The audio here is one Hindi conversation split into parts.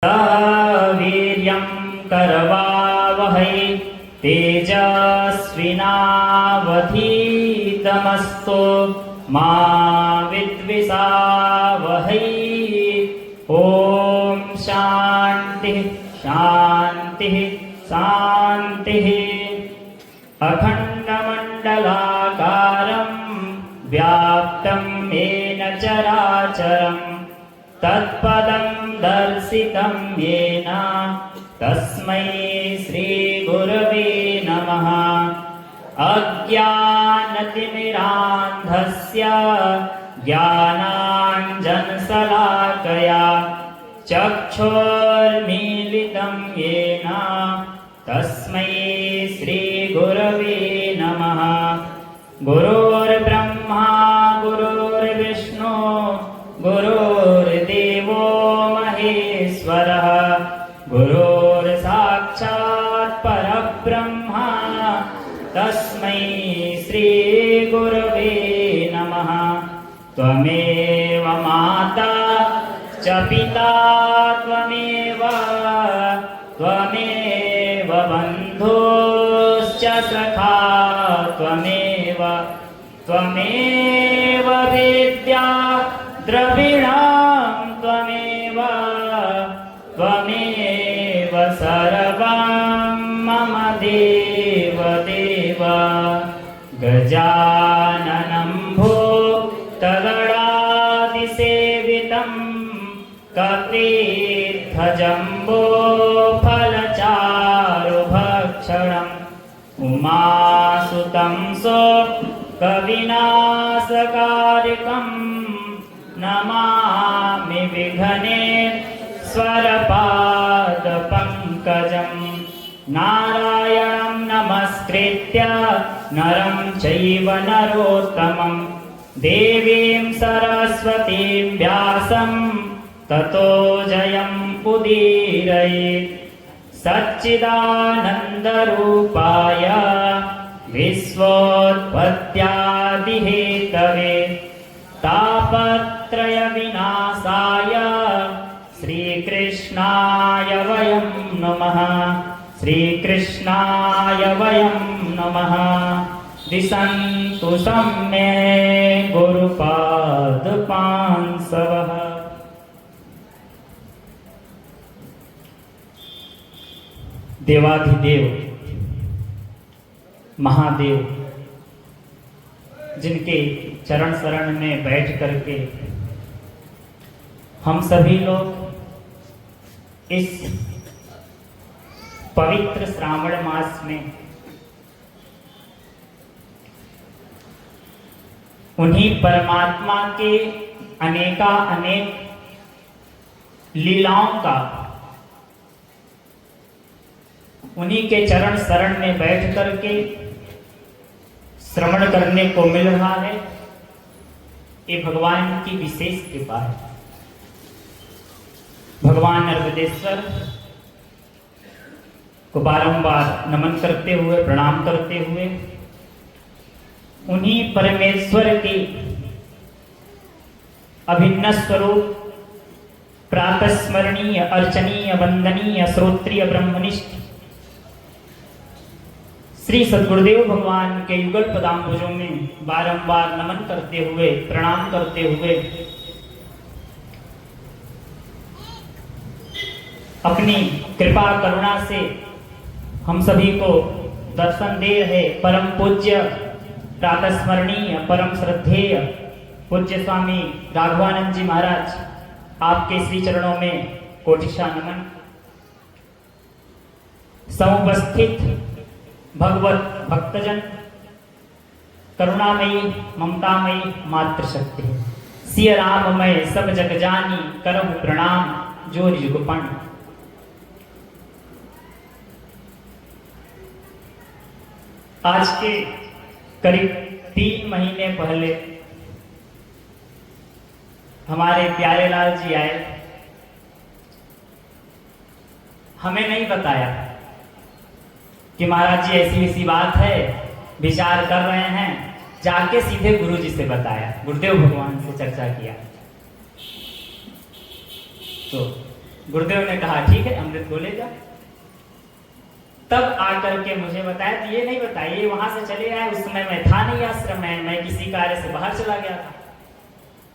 वीर्यं करवावहै तेजस्विनावधीतमस्तु मा विद्विषावहै। ॐ शान्तिः शान्तिः शान्तिः। अखण्डमण्डलाकारं व्याप्तं येन चराचरं तत्पदं दर्शितं येन तस्मै श्रीगुरवे नमः। अज्ञानतिमिरान्धस्य ज्ञानाञ्जनशलाकया चक्षुर्मीलितं येन तस्मै श्रीगुरवे नमः। गुरुर्ब्रह्मा गुरुर्विष्णु गुरुर्देवो महेश्वरः गुरुर्साक्षात् परब्रह्मा तस्मै श्रीगुरवे नमः। त्वमेव माता च पिता त्वमेव बन्धुश्च सखा त्वमेव वेद्या द्रविणं त्वमेव सर्वं मम देव देव। गजाननं भूतगणादिसेवितं कपित्थजम्बो फलचारुभक्षणम् उमासुतं कविनाशकारिकं नमामि विघ्नेश्वरपादपङ्कजं। नारायणं नमस्कृत्य नरं चैव नरोत्तमं देवीं सरस्वतीं व्यासं ततो जयं उदीरयेत्। सच्चिदानन्दरूपाय विश्वोत्पत्त्यादिहेतवे तापत्रयविनाशाय श्रीकृष्णाय वयं नमः। श्रीकृष्णाय वयं नमः। दिशन्तु सम्यक् गुरुपादपांसवः। देवाधिदेव महादेव जिनके चरण शरण में बैठ करके हम सभी लोग इस पवित्र श्रावण मास में उन्हीं परमात्मा के अनेक लीलाओं का उन्हीं के चरण शरण में बैठ करके श्रवण करने को मिल रहा है। ये भगवान की विशेष कृपा है। भगवान नर्मदेश्वर को बारंबार नमन करते हुए प्रणाम करते हुए उन्हीं परमेश्वर के अभिन्न स्वरूप प्रातस्मरणीय अर्चनीय वंदनीय श्रोत्रिय ब्रह्मनिष्ठ श्री सद्गुरुदेव भगवान के युगल पदाम्बुजों में बारंबार नमन करते हुए प्रणाम करते हुए अपनी कृपा करुणा से हम सभी को दर्शन दे रहे परम पूज्य प्रातस्मरणीय परम श्रद्धेय पूज्य स्वामी राघवानंद जी महाराज, आपके श्री चरणों में कोटिशा नमन। समुपस्थित भगवत भक्तजन, करुणामयी ममतामयी मातृशक्ति, सिय राममय सब जग जानी करहु प्रणाम जोर युगपण। आज के करीब 3 महीने पहले हमारे प्यारे लाल जी आए। हमें नहीं बताया कि महाराज जी ऐसी ऐसी बात है, विचार कर रहे हैं। जाके सीधे गुरु जी से बताया, गुरुदेव भगवान से चर्चा किया। तो गुरुदेव ने कहा ठीक है अमृत को ले जा। तब आकर के मुझे बताया कि ये नहीं बताइए वहां से चले आए, उस समय मैं था नहीं आश्रम में, मैं किसी कार्य से बाहर चला गया था।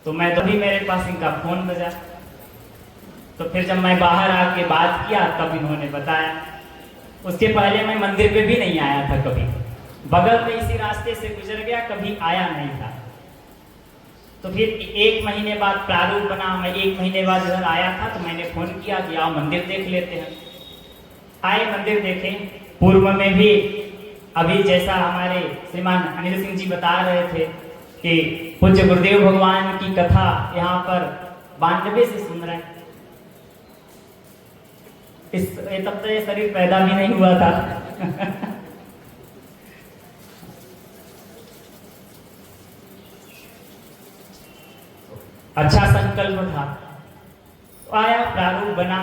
तो मैं तभी मेरे पास इनका फोन बजा, तो फिर जब मैं बाहर आके बात किया तब इन्होंने बताया। उसके पहले मैं मंदिर पे भी नहीं आया था कभी, बगल में इसी रास्ते से गुजर गया, कभी आया नहीं था। तो फिर 1 महीने बाद प्रारूप बना, मैं 1 महीने बाद इधर आया था, तो मैंने फोन किया कि आओ मंदिर देख लेते हैं। आए मंदिर देखे। पूर्व में भी अभी जैसा हमारे श्रीमान अनिल सिंह जी बता रहे थे कि पूज्य गुरुदेव भगवान की कथा यहाँ पर 92 से सुन रहे हैं। तब तो ये शरीर पैदा भी नहीं हुआ था। अच्छा संकल्प था, तो आया प्रारूप बना।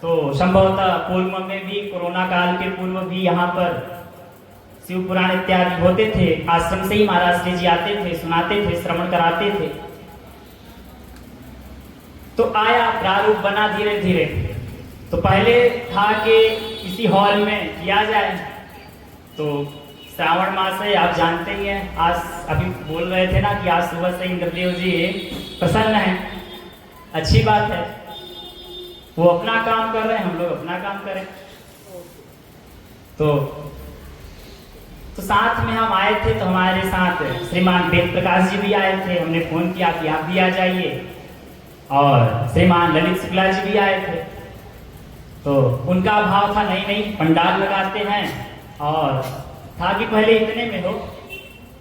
तो संभवतः पूर्व में भी, कोरोना काल के पूर्व भी यहाँ पर शिव पुराण इत्यादि होते थे। आश्रम से ही महाराज जी आते थे, सुनाते थे, श्रवण कराते थे। तो आया प्रारूप बना धीरे धीरे। तो पहले था कि इसी हॉल में किया जाए, तो श्रावण मास है, आप जानते ही हैं। आज अभी बोल रहे थे ना कि आज सुबह से इंद्रदेव जी प्रसन्न हैं, अच्छी बात है। वो अपना काम कर रहे हैं, हम लोग अपना काम करें। तो साथ में हम आए थे, तो हमारे साथ श्रीमान वेद प्रकाश जी भी आए थे। हमने फोन किया कि आप भी आ जाइए, और श्रीमान ललित शुक्ला जी भी आए थे। तो उनका भाव था नहीं नहीं पंडाल लगाते हैं, और था कि पहले इतने में हो,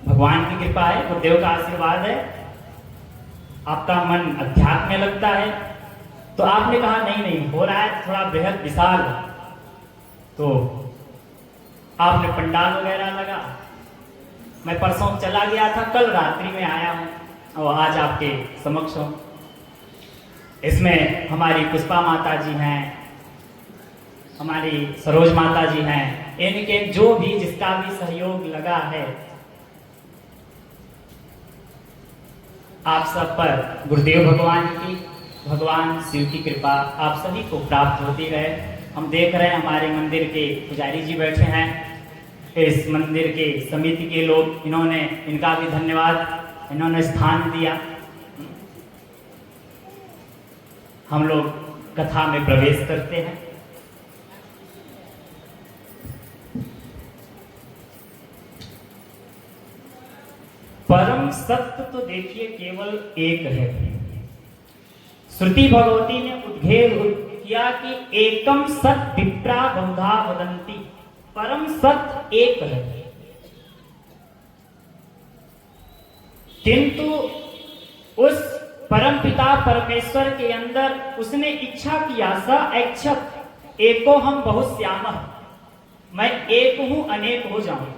भगवान की कृपा है, गुरुदेव का आशीर्वाद है, आपका मन अध्यात्म में लगता है। तो आपने कहा नहीं नहीं हो रहा है थोड़ा बेहद विशाल। तो आपने पंडाल वगैरह लगा। मैं परसों चला गया था, कल रात्रि में आया हूं और आज आपके समक्ष हूं। इसमें हमारी पुष्पा माता जी हैं, हमारी सरोज माता जी हैं, इनके जो भी जिसका भी सहयोग लगा है, आप सब पर गुरुदेव भगवान की, भगवान शिव की कृपा आप सभी को प्राप्त होती रहे। हम देख रहे हैं हमारे मंदिर के पुजारी जी बैठे हैं, इस मंदिर के समिति के लोग, इन्होंने, इनका भी धन्यवाद, इन्होंने स्थान दिया। हम लोग कथा में प्रवेश करते हैं। परम सत्य तो देखिए केवल एक है। श्रुति भगवती ने उद्घेर किया कि एकम सत विप्रा बहुधा वदंती, परम सत्य एक है। किंतु उस परम पिता परमेश्वर के अंदर उसने इच्छा किया, स ऐच्छत एको हम बहुत श्याम, मैं एक हूं अनेक हो जाऊं।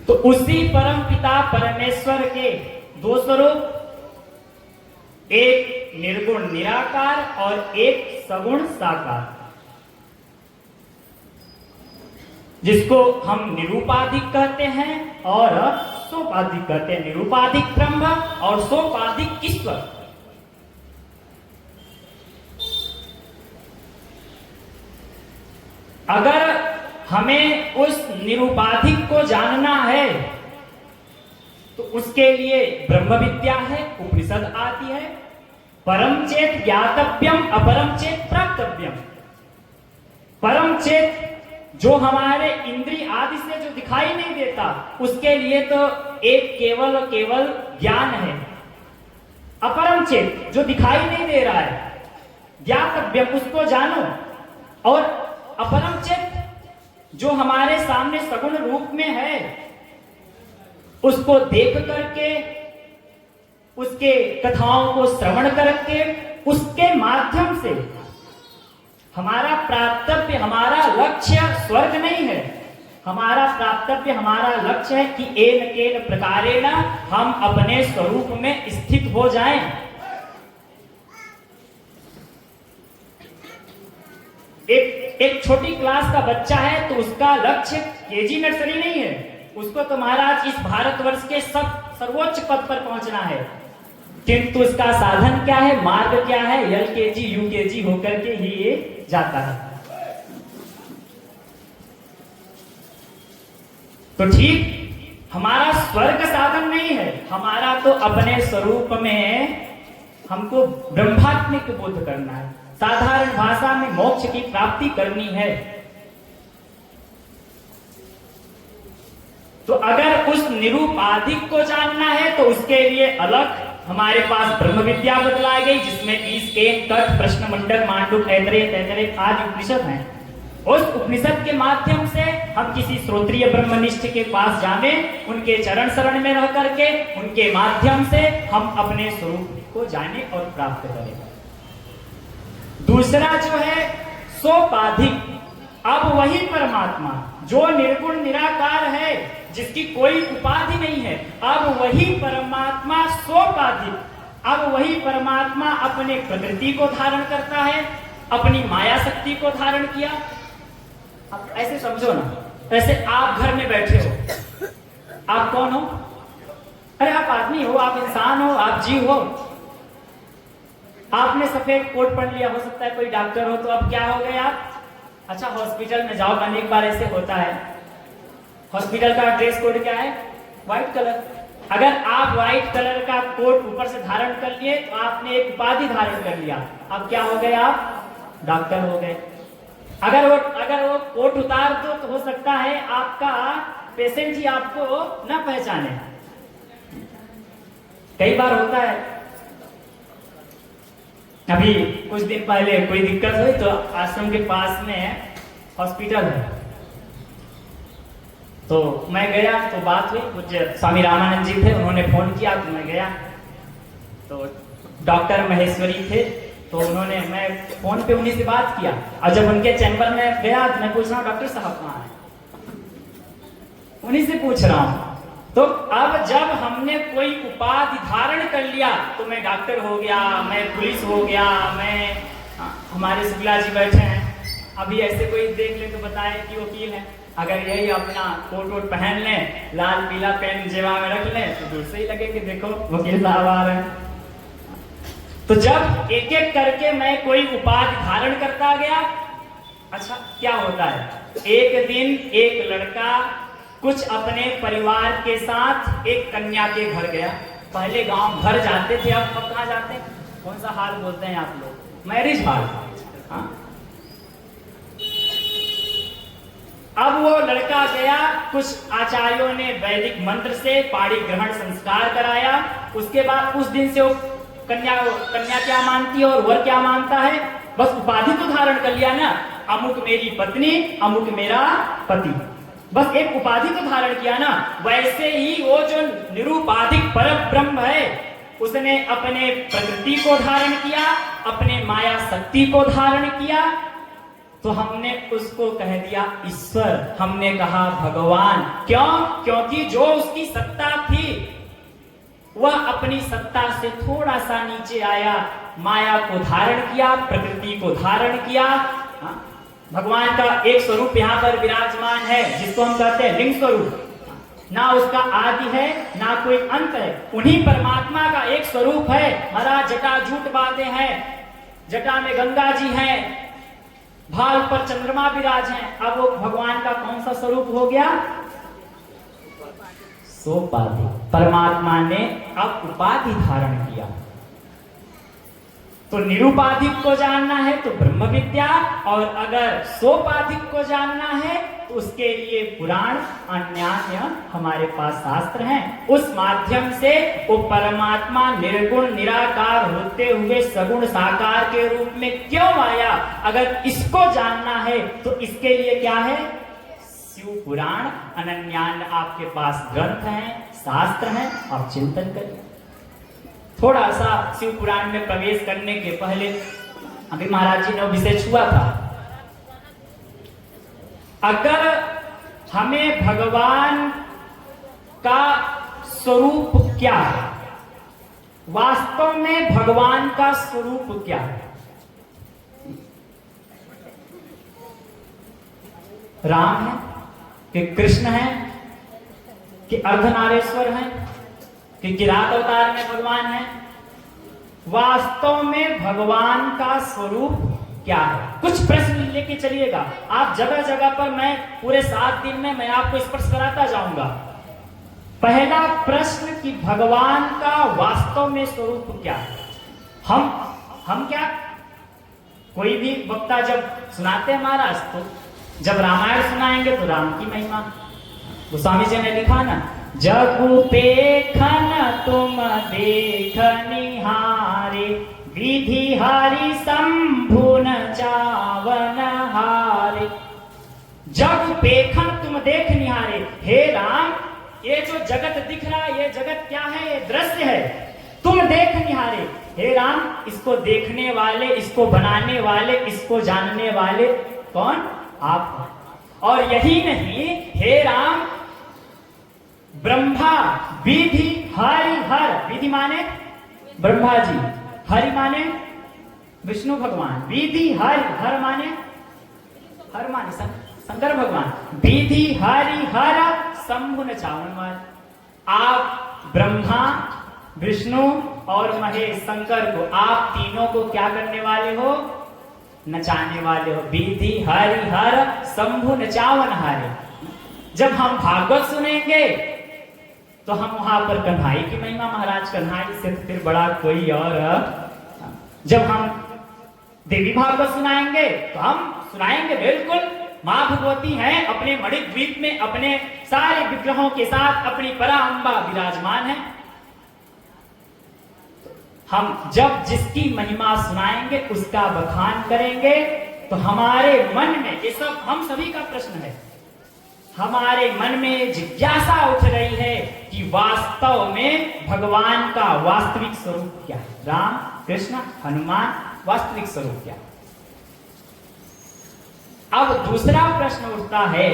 तो उसी परम पिता परमेश्वर के दो स्वरूप, एक निर्गुण निराकार और एक सगुण साकार, जिसको हम निरूपाधिक कहते हैं और सोपाधिक कहते हैं। निरूपाधिक ब्रह्म और सोपाधिक ईश्वर। अगर हमें उस निरूपाधिक को जानना है तो उसके लिए ब्रह्म विद्या है, उपनिषद आती है। परम चेत ज्ञातव्यम अपरम चेत प्राप्तव्यम। परम चेत जो हमारे इंद्रिय आदि से जो दिखाई नहीं देता, उसके लिए तो एक केवल केवल ज्ञान है। अपरम चेत जो दिखाई नहीं दे रहा है, ज्ञातव्यम उसको जानो। और अपरम चेत जो हमारे सामने सगुण रूप में है, उसको देख करके, उसके कथाओं को श्रवण करके, उसके माध्यम से हमारा प्राप्तव्य, हमारा लक्ष्य स्वर्ग नहीं है। हमारा प्राप्तव्य, हमारा लक्ष्य है कि एन केन प्रकारेण हम अपने स्वरूप में स्थित हो जाएं। एक छोटी क्लास का बच्चा है तो उसका लक्ष्य केजी नर्सरी नहीं है, उसको तो महाराज इस भारतवर्ष के सर्वोच्च पद पर पहुंचना है। किंतु उसका साधन क्या है, मार्ग क्या है, LKG UKG होकर के ही ये जाता है। तो ठीक हमारा स्वर्ग साधन नहीं है, हमारा तो अपने स्वरूप में हमको ब्रह्मात्मिक बोध करना है, साधारण भाषा में मोक्ष की प्राप्ति करनी है। तो अगर उस निरूपाधिक को जानना है तो उसके लिए अलग हमारे पास ब्रह्म विद्या बतलाई गई, जिसमें ईश, केन, कठ, प्रश्न मंडक, मांडुक, ऐतरेय, तैतरेय आदि उपनिषद हैं। उस उपनिषद के माध्यम से हम किसी श्रोत्रिय ब्रह्मनिष्ठ के पास जाने, उनके चरण शरण में रह करके उनके माध्यम से हम अपने स्वरूप को जाने और प्राप्त करें। दूसरा जो है सोपाधिक, अब वही परमात्मा जो निर्गुण निराकार है, जिसकी कोई उपाधि नहीं है, अब वही परमात्मा सोपाधिक, अब वही परमात्मा अपने प्रकृति को धारण करता है, अपनी माया शक्ति को धारण किया। अब ऐसे समझो ना, ऐसे आप घर में बैठे हो, आप कौन हो? अरे आप आदमी हो, आप इंसान हो, आप जीव हो। आपने सफेद कोट पहन लिया, हो सकता है कोई डॉक्टर हो, तो अब क्या हो गए आप? अच्छा हॉस्पिटल में जाओ, अनेक बार ऐसे होता है, हॉस्पिटल का ड्रेस कोड क्या है? White colour. अगर आप व्हाइट कलर का कोट ऊपर से धारण कर लिए तो आपने एक उपाधि धारण कर लिया, अब क्या हो गए आप? डॉक्टर हो गए। अगर वो कोट उतार दो तो हो सकता है आपका पेशेंट ही आपको न पहचाने। कई बार होता है, अभी कुछ दिन पहले कोई दिक्कत हुई तो आश्रम के पास में हॉस्पिटल है, तो मैं गया, तो बात हुई, कुछ स्वामी रामानंद जी थे, उन्होंने फोन किया तो मैं गया, तो डॉक्टर महेश्वरी थे, तो उन्होंने, मैं फोन पे उन्हीं से बात किया, और जब उनके चैम्बर में गया तो मैं पूछ रहा हूँ डॉक्टर साहब कहाँ है, उन्हीं से पूछ रहा हूँ। तो अब जब हमने कोई उपाधि धारण कर लिया तो मैं डॉक्टर हो गया, मैं पुलिस हो गया, मैं, हमारे शुक्ला जी बैठे हैं, अभी ऐसे कोई देख ले तो बताए कि वकील है। अगर यही अपना कोट वोट पहन लें, लाल पीला पेन जेबा में रख लें तो दूर से ही लगे कि देखो वकील साहब आ रहे हैं। तो जब एक एक करके मैं कोई उपाधि धारण करता गया, अच्छा क्या होता है, एक दिन एक लड़का कुछ अपने परिवार के साथ एक कन्या के घर गया। पहले गांव घर जाते थे, अब कहाँ जाते हैं? कौन सा हाल बोलते हैं आप लोग? Marriage hall. हाँ, अब वो लड़का गया, कुछ आचार्यों ने वैदिक मंत्र से पाणी ग्रहण संस्कार कराया। उसके बाद उस दिन से वो कन्या क्या मानती है और वर क्या मानता है? बस उपाधि तो धारण कर लिया ना, अमुक मेरी पत्नी, अमुक मेरा पति, बस एक उपाधि तो धारण किया ना। वैसे ही वो जो निरूपाधिक परम ब्रह्म है, उसने अपने प्रकृति को धारण किया, अपने माया शक्ति को धारण किया, तो हमने उसको कह दिया ईश्वर, हमने कहा भगवान। क्यों? क्योंकि जो उसकी सत्ता थी वह अपनी सत्ता से थोड़ा सा नीचे आया, माया को धारण किया, प्रकृति को धारण किया। भगवान का एक स्वरूप यहाँ पर विराजमान है, जिसको हम कहते हैं लिंग स्वरूप, ना उसका आदि है ना कोई अंत है। उन्हीं परमात्मा का एक स्वरूप है। महाराज जटा झूठ बातें हैं, जटा में गंगा जी हैं, भाल पर चंद्रमा विराज हैं। अब वो भगवान का कौन सा स्वरूप हो गया? सोपाधि। परमात्मा ने अब उपाधि धारण किया। तो निरूपाधिक को जानना है तो ब्रह्म विद्या, और अगर सोपाधिक को जानना है तो उसके लिए पुराण अन्यान्य हमारे पास शास्त्र हैं। उस माध्यम से वो परमात्मा निर्गुण निराकार होते हुए सगुण साकार के रूप में क्यों आया, अगर इसको जानना है तो इसके लिए क्या है? शिव पुराण अनन्यान्य आपके पास ग्रंथ हैं, शास्त्र हैं, आप चिंतन करिए। थोड़ा सा शिव पुराण में प्रवेश करने के पहले अभी महाराज जी ने विषय छुआ था। अगर हमें भगवान का स्वरूप क्या है, वास्तव में भगवान का स्वरूप क्या है? राम है कि कृष्ण है कि अर्धनारेश्वर है कि किरात अवतार में भगवान है वास्तव में भगवान का स्वरूप क्या है? कुछ प्रश्न लेके चलिएगा आप जगह जगह पर। मैं पूरे 7 दिन में मैं आपको स्पर्श कराता जाऊंगा। पहला प्रश्न कि भगवान का वास्तव में स्वरूप क्या है? हम क्या, कोई भी वक्ता जब सुनाते हैं महाराज, तो जब रामायण सुनाएंगे तो राम की महिमा, गोस्वामी जी ने लिखा ना, जगु पेखन तुम देख निहारे, विधि हारी शंभु न चावन हारे। जग पेखन तुम देख निहारे, हे राम ये जो जगत दिख रहा है, ये जगत क्या है? ये दृश्य है, तुम देख निहारे। हे राम, इसको देखने वाले, इसको बनाने वाले, इसको जानने वाले कौन? आप। और यही नहीं, हे राम, ब्रह्मा विधि हरि हर, विधि माने ब्रह्मा जी, हरि माने विष्णु भगवान, विधि हरि हर माने हर माने शंकर भगवान, विधि हरि हर शंभु न चावन वाले। आप ब्रह्मा, विष्णु और महेश शंकर को, आप तीनों को क्या करने वाले हो? नचाने वाले हो। विधि हरि हर शंभु नचावन हारे। जब हम भागवत सुनेंगे तो हम वहां पर कन्हई की महिमा, महाराज कन्हई से फिर बड़ा कोई और। जब हम देवी भागवत सुनाएंगे तो हम सुनाएंगे बिल्कुल मां भगवती हैं अपने मणिद्वीप में अपने सारे विग्रहों के साथ, अपनी पराअंबा विराजमान है। हम जब जिसकी महिमा सुनाएंगे उसका बखान करेंगे तो हमारे मन में, ये सब हम सभी का प्रश्न है, हमारे मन में जिज्ञासा उठ रही है कि वास्तव में भगवान का वास्तविक स्वरूप क्या है? राम, कृष्ण, हनुमान वास्तविक स्वरूप क्या है? अब दूसरा प्रश्न उठता है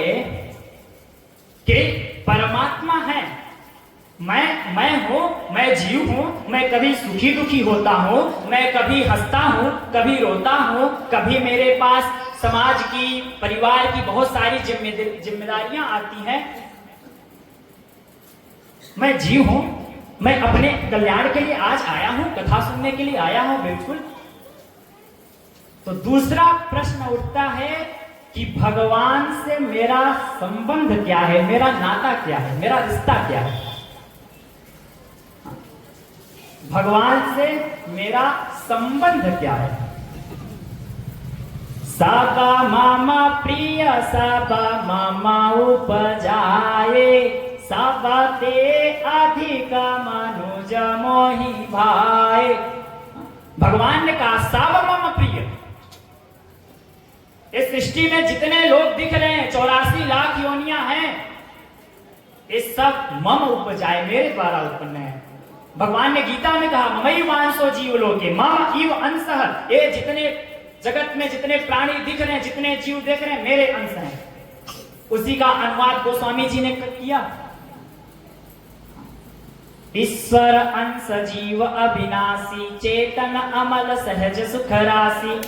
कि परमात्मा है, मैं हूं, मैं जीव हूं, मैं कभी सुखी दुखी होता हूं, मैं कभी हंसता हूं, कभी रोता हूं, कभी मेरे पास समाज की, परिवार की बहुत सारी जिम्मेदारियां आती हैं। मैं जीव हूं, मैं अपने कल्याण के लिए आज आया हूं, कथा सुनने के लिए आया हूं, बिल्कुल। तो दूसरा प्रश्न उठता है कि भगवान से मेरा संबंध क्या है, मेरा नाता क्या है, मेरा रिश्ता क्या है? भगवान से मेरा संबंध क्या है? साबा मामा प्रिय, साबा मामा उपजाए, साबा ते अधिक मनुज मोहि भाए। भगवान ने कहा साबा मामा प्रिय। इस सृष्टि में जितने लोग दिख रहे हैं, 84 लाख योनियां हैं, ये सब मम उपजाए, मेरे द्वारा उत्पन्न है। भगवान ने गीता में कहा ममैव वांसो जीव लोके मम इव अंशः। ये जितने जगत में जितने प्राणी दिख रहे हैं, जितने जीव देख रहे हैं, मेरे अंश हैं। उसी का अनुवाद गोस्वामी जी ने किया, ईश्वर अंश जीव अविनाशी, चेतन अमल सहज सुख राशि।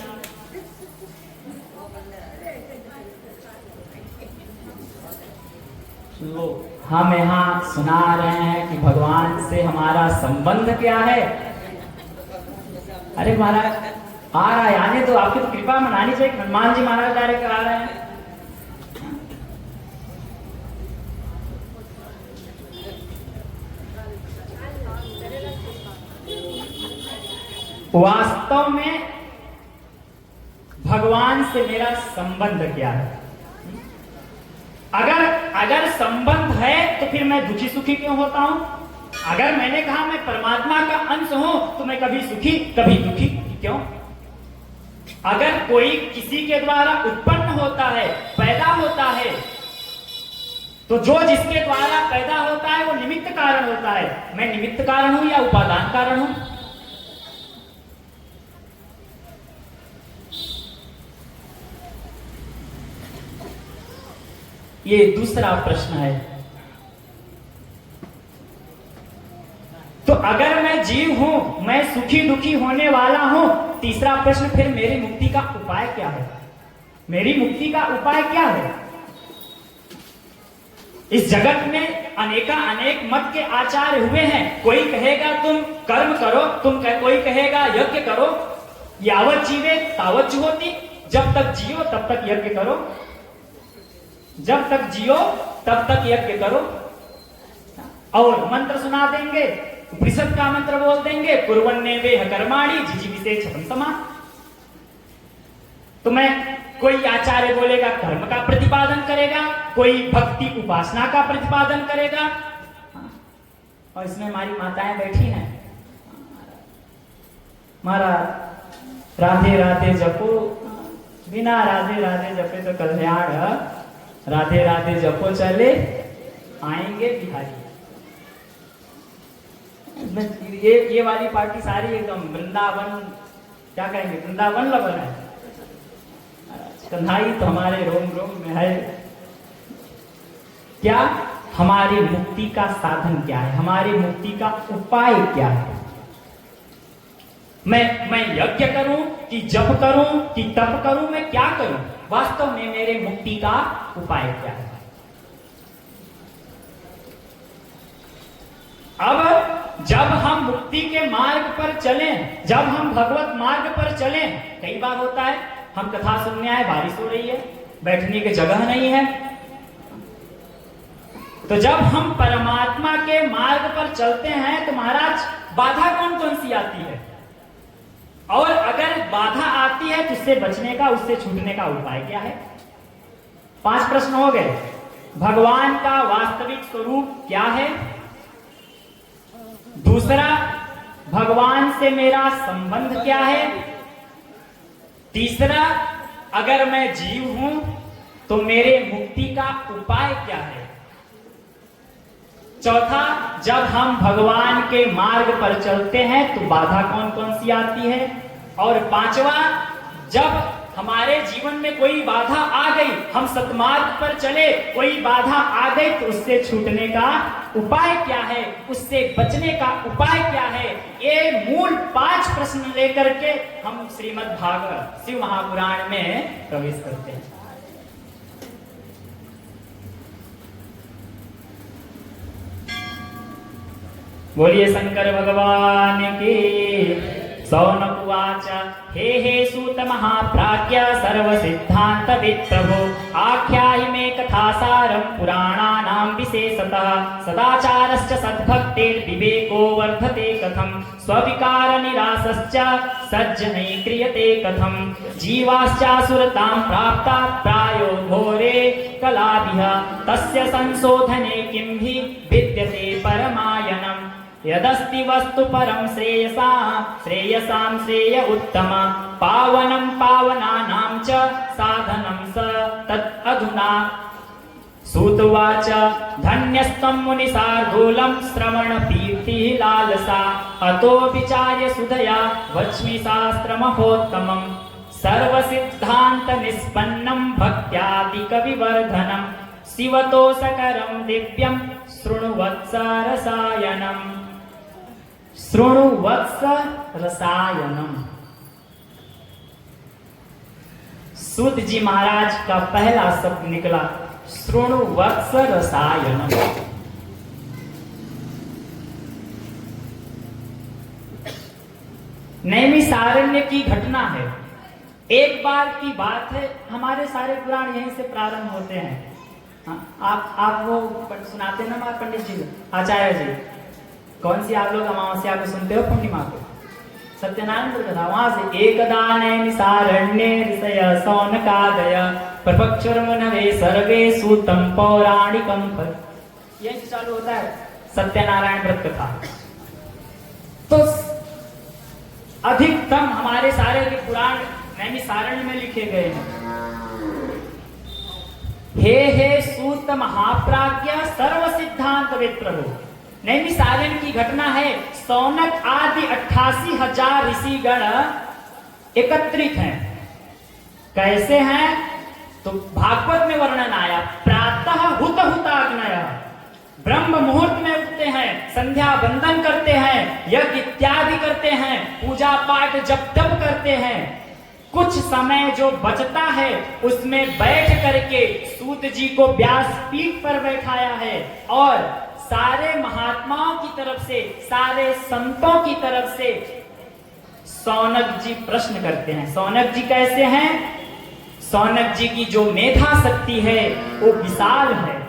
हम यहाँ सुना रहे हैं कि भगवान से हमारा संबंध क्या है। अरे महाराज आ रहा है, आने तो आपकी तो कृपा मनानी चाहिए। हनुमान जी महाराज डायरेक्ट आ रहे हैं। वास्तव में भगवान से मेरा संबंध क्या है? अगर संबंध है तो फिर मैं दुखी सुखी क्यों होता हूं? अगर मैंने कहा मैं परमात्मा का अंश हूं तो मैं कभी सुखी कभी दुखी क्यों? अगर कोई किसी के द्वारा उत्पन्न होता है, पैदा होता है, तो जो जिसके द्वारा पैदा होता है वो निमित्त कारण होता है। मैं निमित्त कारण हूं या उपादान कारण हूं? ये दूसरा प्रश्न है। तो अगर मैं जीव हूं, मैं सुखी दुखी होने वाला हूं, तीसरा प्रश्न फिर मेरी मुक्ति का उपाय क्या है? मेरी मुक्ति का उपाय क्या है? इस जगत में अनेका अनेक मत के आचार्य हुए हैं। कोई कहेगा तुम कर्म करो, कोई कहेगा यज्ञ करो, यावत जीवे तावत जुहोति, जब तक जियो तब तक यज्ञ करो, जब तक जियो तब तक यज्ञ करो। और मंत्र सुना देंगे, उपनिषद का मंत्र बोल देंगे, कुर्वन्ने वेह कर्माणि जिजीविषे छतं समा। तो मैं कोई आचार्य बोलेगा कर्म का प्रतिपादन करेगा, कोई भक्ति उपासना का प्रतिपादन करेगा। और इसमें हमारी माताएं बैठी हैं, महाराज राधे राधे जपो, बिना राधे राधे जपे तो कल्याण, राधे राधे जपो चले आएंगे बिहारी। ये वाली पार्टी सारी एकदम वृंदावन, क्या कहेंगे, वृंदावन लवन है। कन्हाई तो हमारे रोम रोम में है। क्या हमारी मुक्ति का साधन क्या है, हमारी मुक्ति का उपाय क्या है? मैं यज्ञ करूं कि जप करूं कि तप करूं, मैं क्या करूं? वास्तव में मेरे मुक्ति का उपाय क्या है? अब जब हम मुक्ति के मार्ग पर चलें, जब हम भगवत मार्ग पर चलें, कई बार होता है हम कथा सुनने आए, बारिश हो रही है, बैठने की जगह नहीं है। तो जब हम परमात्मा के मार्ग पर चलते हैं तो महाराज बाधा कौन कौन सी आती है, और अगर बाधा आती है तो उससे बचने का, उससे छूटने का उपाय क्या है? 5 प्रश्न हो गए। भगवान का वास्तविक स्वरूप क्या है? दूसरा, भगवान से मेरा संबंध क्या है? तीसरा, अगर मैं जीव हूं तो मेरे मुक्ति का उपाय क्या है? चौथा, जब हम भगवान के मार्ग पर चलते हैं तो बाधा कौन कौन सी आती है? और 5वां, जब हमारे जीवन में कोई बाधा आ गई, हम सतमार्ग पर चले, कोई बाधा आ गई तो उससे छूटने का उपाय क्या है, उससे बचने का उपाय क्या है? ये मूल 5 प्रश्न लेकर के हम श्रीमद् भागवत शिव महापुराण में प्रवेश करते हैं। बोलिए शंकर भगवान की। सौनक उवाच हे हे सूत महाप्राज्ञ सर्व सिद्धांत विप्रभो आख्याहि मे कथासारं पुराणानां विशेषतः सदाचारश्च सद्भक्तेर्विवेको वर्धते कथं स्वविकार निरासश्च सज्जनैः क्रियते कथं जीवाश्चासुरतां प्राप्ता प्रायो घोरे कलाभिः तस्य संशोधने किं हि विद्यते परमायनम् यदस्ति वस्तु परम श्रेयसां श्रेय उत्तम पावनं पावनानां च साधनं स तत् अधुना। सूतुवाच धन्यस्त्वं मुनिशार्दूलं श्रवणकीर्तिः लालसा अतो विचार्य सुधया वच्मि शास्त्रमहोत्तमम् सर्वसिद्धान्तनिष्पन्नं भक्त्यादिकविवर्धनं शिवतोषकरं दिव्यं शृणुवत्स रसायनम्। शृणुवत्स रसायनम। सूत जी महाराज का पहला शब्द निकला शृणुवत्स रसायनम। नैमिषारण्य की घटना है, एक बार की बात है। हमारे सारे पुराण यहीं से प्रारंभ होते हैं। आप वो सुनाते ना पंडित जी, आचार्य जी, कौन सी आप लोग अमावस्या को सुनते हो? पूर्णिमा को, सत्यनारायण कथा। वहां से एकदा नैमिषारण्ये ऋषय सौनकादय प्रपक्षुर्मुनवे सर्वे सूतं पौराणिकं फल। यही चालू होता है सत्यनारायण व्रत कथा। तो अधिकतम हमारे सारे के पुराण नैमिषारण्य में लिखे गए हैं। हे हे सूत महाप्राज्ञ सर्व सिद्धांत विप्रभु। नैमिषारण्य की घटना है। सौनक आदि 88,000 ऋषिगण एकत्रित हैं। कैसे हैं? तो भागवत में वर्णन आया, प्रातः हुत हुताग्नय, ब्रह्म मुहूर्त में उठते हैं, संध्या वंदन करते हैं, यज्ञ इत्यादि करते हैं, पूजा पाठ जप तप करते हैं। कुछ समय जो बचता है उसमें बैठ करके सूत जी को व्यासपीठ पर बैठाया है और सारे महात्माओं की तरफ से, सारे संतों की तरफ से सौनक जी प्रश्न करते हैं। सौनक जी कैसे हैं? सौनक जी की जो मेधा शक्ति है वो विशाल है।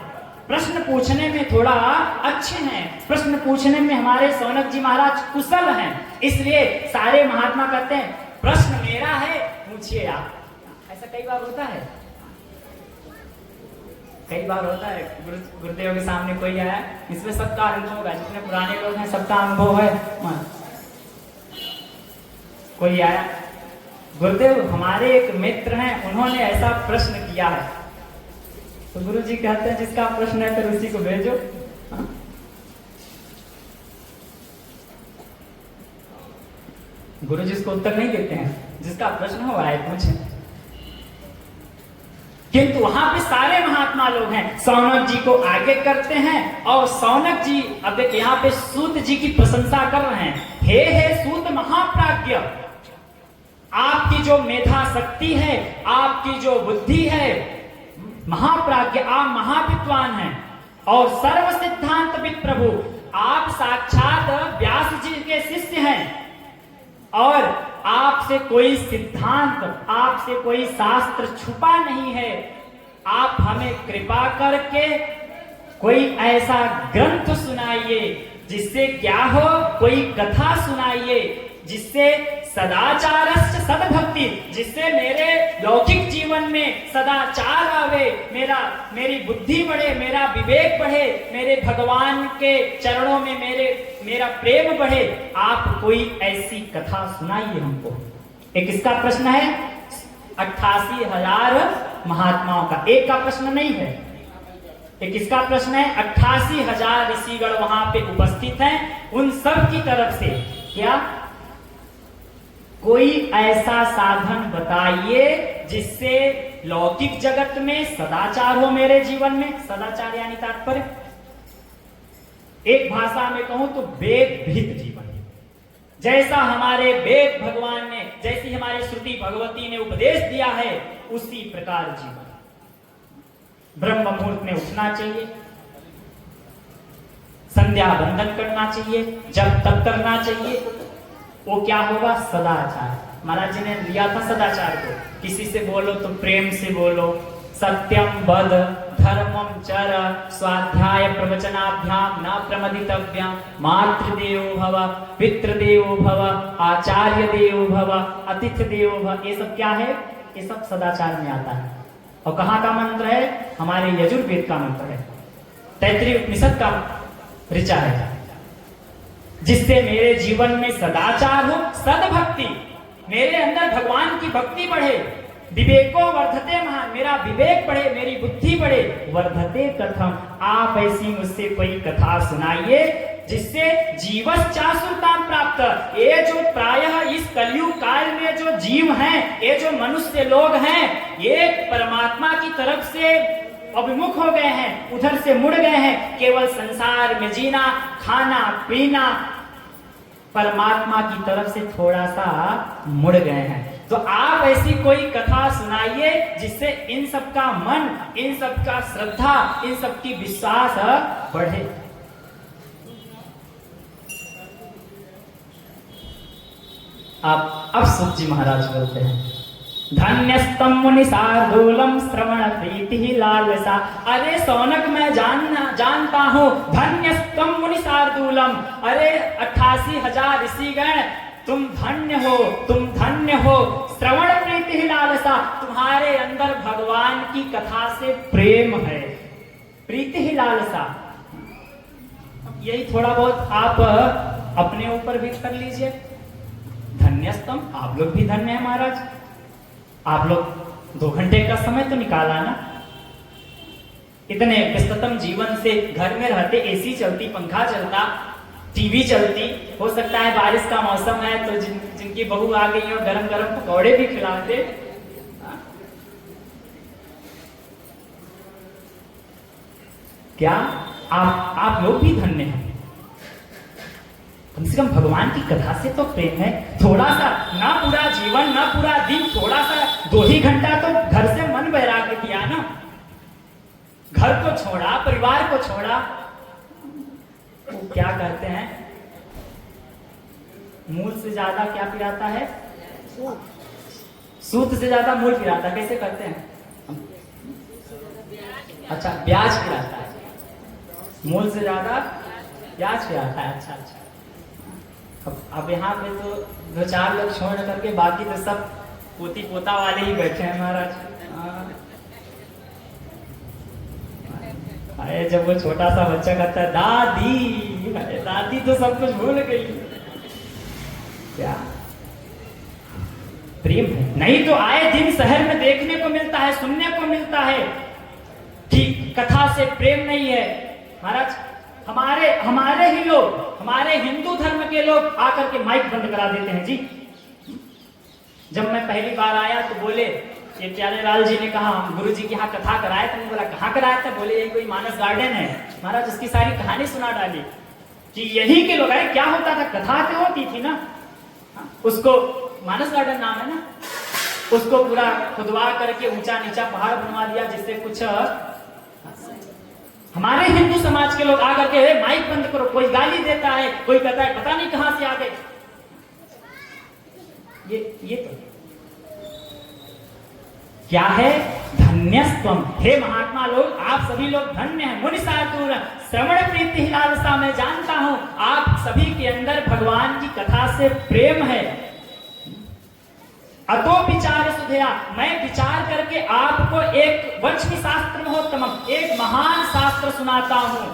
प्रश्न पूछने में थोड़ा अच्छे हैं, प्रश्न पूछने में हमारे सौनक जी महाराज कुशल हैं, इसलिए सारे महात्मा कहते हैं प्रश्न मेरा है, पूछिए आप। ऐसा कई बार होता है, कई बार होता है गुरुदेव के सामने कोई आया, इसमें सबका अनुभव होगा, जितने पुराने लोग हैं सबका अनुभव है। कोई आया, गुरुदेव हमारे एक मित्र हैं, उन्होंने ऐसा प्रश्न किया है। तो गुरु जी कहते हैं जिसका प्रश्न है फिर उसी को भेजो। गुरु जी इसको उत्तर नहीं देते हैं, जिसका प्रश्न हो आए पूछे। किंतु वहां पे सारे महात्मा लोग हैं, सौनक जी को आगे करते हैं और सौनक जी अब देख यहाँ पे सूत जी की प्रशंसा कर रहे हैं। हे सूत महाप्राज्ञ, आपकी जो मेधा शक्ति है, आपकी जो बुद्धि है, महाप्राज्ञ, आप महाविद्वान हैं और सर्व सिद्धांतविद प्रभु, आप साक्षात व्यास जी के शिष्य हैं और आपसे कोई सिद्धांत, आपसे कोई शास्त्र छुपा नहीं है। आप हमें कृपा करके कोई ऐसा ग्रंथ सुनाइए जिससे क्या हो, कोई कथा सुनाइए जिससे सदाचारस्य सद्भक्ति, जिससे मेरे लौकिक जीवन में सदाचार आवे, मेरी बुद्धि बढ़े, मेरा विवेक बढ़े, मेरे भगवान के चरणों में मेरा प्रेम बढ़े। आप कोई ऐसी कथा सुनाइए हमको। एक इसका प्रश्न है 88,000 महात्माओं का, एक का प्रश्न नहीं है। एक इसका प्रश्न है 88,000 ऋषिगण वहां पे उपस्थित हैं, उन सब की तरफ से क्या कोई ऐसा साधन बताइए जिससे लौकिक जगत में सदाचार हो, मेरे जीवन में सदाचार यानी तात्पर्य एक भाषा में कहूं तो वेद विहित जीवन, जैसा हमारे वेद भगवान ने, जैसी हमारी श्रुति भगवती ने उपदेश दिया है उसी प्रकार जीवन। ब्रह्म मुहूर्त में उठना चाहिए, संध्या बंदन करना चाहिए, जब तक करना चाहिए, वो क्या होगा? सदाचार। महाराज जी ने लिया था सदाचार को, किसी से बोलो तो प्रेम से बोलो, सत्यम वद, धर्मम चर, स्वाध्याय प्रवचनाभ्याम न प्रमदितव्यम, मातृदेवो भव, पितृदेवो भव, आचार्य देवो भव, अतिथि देवो भव। ये सब क्या है? ये सब सदाचार में आता है। और कहाँ का मंत्र है? हमारे यजुर्वेद का मंत्र है, तैत्तिरीय उपनिषद का ऋचा है, जिससे मेरे जीवन में सदाचार हो, सद्भक्ति, मेरे अंदर भगवान की भक्ति बढ़े, विवेको वर्धते महान, मेरा विवेक बढ़े, मेरी बुद्धि बढ़े, वर्धते कथम। आप ऐसी मुझसे कोई कथा सुनाइए जिससे जीवश्चासुरतां प्राप्त। ये जो प्रायः इस कलयुग काल में जो जीव हैं, ये जो मनुष्य लोग हैं, ये परमात्मा की तरफ से अभिमुख हो गए हैं, उधर से मुड़ गए हैं, केवल संसार में जीना, खाना पीना, परमात्मा की तरफ से थोड़ा सा मुड़ गए हैं। तो आप ऐसी कोई कथा सुनाइए जिससे इन सब का मन, इन सब का श्रद्धा, इन सब की विश्वास बढ़े। अब सूत जी महाराज बोलते हैं, धन्यस्तम मुनि शार्दूलम श्रवण प्रीति लालसा। अरे सौनक मैं जानता हूँ, धन्यस्तम मुनि शार्दूलम, अरे 88,000 ऋषिगण, तुम धन्य हो, तुम धन्य हो। श्रवण प्रीति लालसा, तुम्हारे अंदर भगवान की कथा से प्रेम है, प्रीति लालसा। यही थोड़ा बहुत आप अपने ऊपर भी कर लीजिए। धन्यस्तम, आप लोग भी धन्य है महाराज, आप लोग 2 घंटे का समय तो निकाला ना, इतने व्यस्ततम जीवन से घर में रहते, एसी चलती, पंखा चलता, टीवी चलती, हो सकता है बारिश का मौसम है तो जिनकी बहू आ गई हो गरम गरम पकौड़े भी खिलाते। क्या आप लोग भी धन्य हैं? कम से कम भगवान की कथा से तो प्रेम है। थोड़ा सा, ना पूरा जीवन, ना पूरा दिन, थोड़ा सा 2 ही घंटा तो घर से मन बहरा के दिया ना, घर को छोड़ा, परिवार को छोड़ा, वो क्या कहते हैं, मूल से ज्यादा क्या पिराता है, सूद से ज्यादा मूल पिराता है। कैसे करते हैं? अच्छा, ब्याज पिराता है, मूल से ज्यादा ब्याज पिराता है। अच्छा अच्छा। अब यहाँ पे तो 2-4 लोग छोड़ करके बाकी तो सब पोती पोता वाले ही बैठे हैं महाराज। अरे जब वो छोटा सा बच्चा कहता है दादी, दादी तो सब कुछ भूल गई। क्या प्रेम है? नहीं तो आए दिन शहर में देखने को मिलता है, सुनने को मिलता है कि कथा से प्रेम नहीं है। महाराज हमारे ही लोग, हमारे हिंदू धर्म के लोग आकर के माइक बंद करा देते हैं जी। जब मैं पहली बार आया तो बोले, ये प्यारेलाल जी ने कहा हम गुरु जी के यहाँ कथा कराए। तो मैं बोला कहाँ कराया था? बोले यही कोई मानस गार्डन है। महाराज उसकी सारी कहानी सुना डाली कि यही के लोग आए। क्या होता था, कथा तो होती थी ना, उसको मानस गार्डन नाम है ना, उसको पूरा खुदवा करके ऊंचा नीचा पहाड़ बनवा दिया, जिससे कुछ हमारे हिंदू समाज के लोग आकर के माइक बंद करो, कोई गाली देता है, कोई कहता है पता नहीं कहां से आ गए। ये तो क्या है? धन्यस्त्वम। हे महात्मा लोग, आप सभी लोग धन्य हैं। मुनि साधुर श्रवण प्रीति लालसा, मैं जानता हूं आप सभी के अंदर भगवान की कथा से प्रेम है। अतो विचार सुधया, मैं विचार करके आपको एक वंशनी शास्त्र महोत्तम, एक महान शास्त्र सुनाता हूं,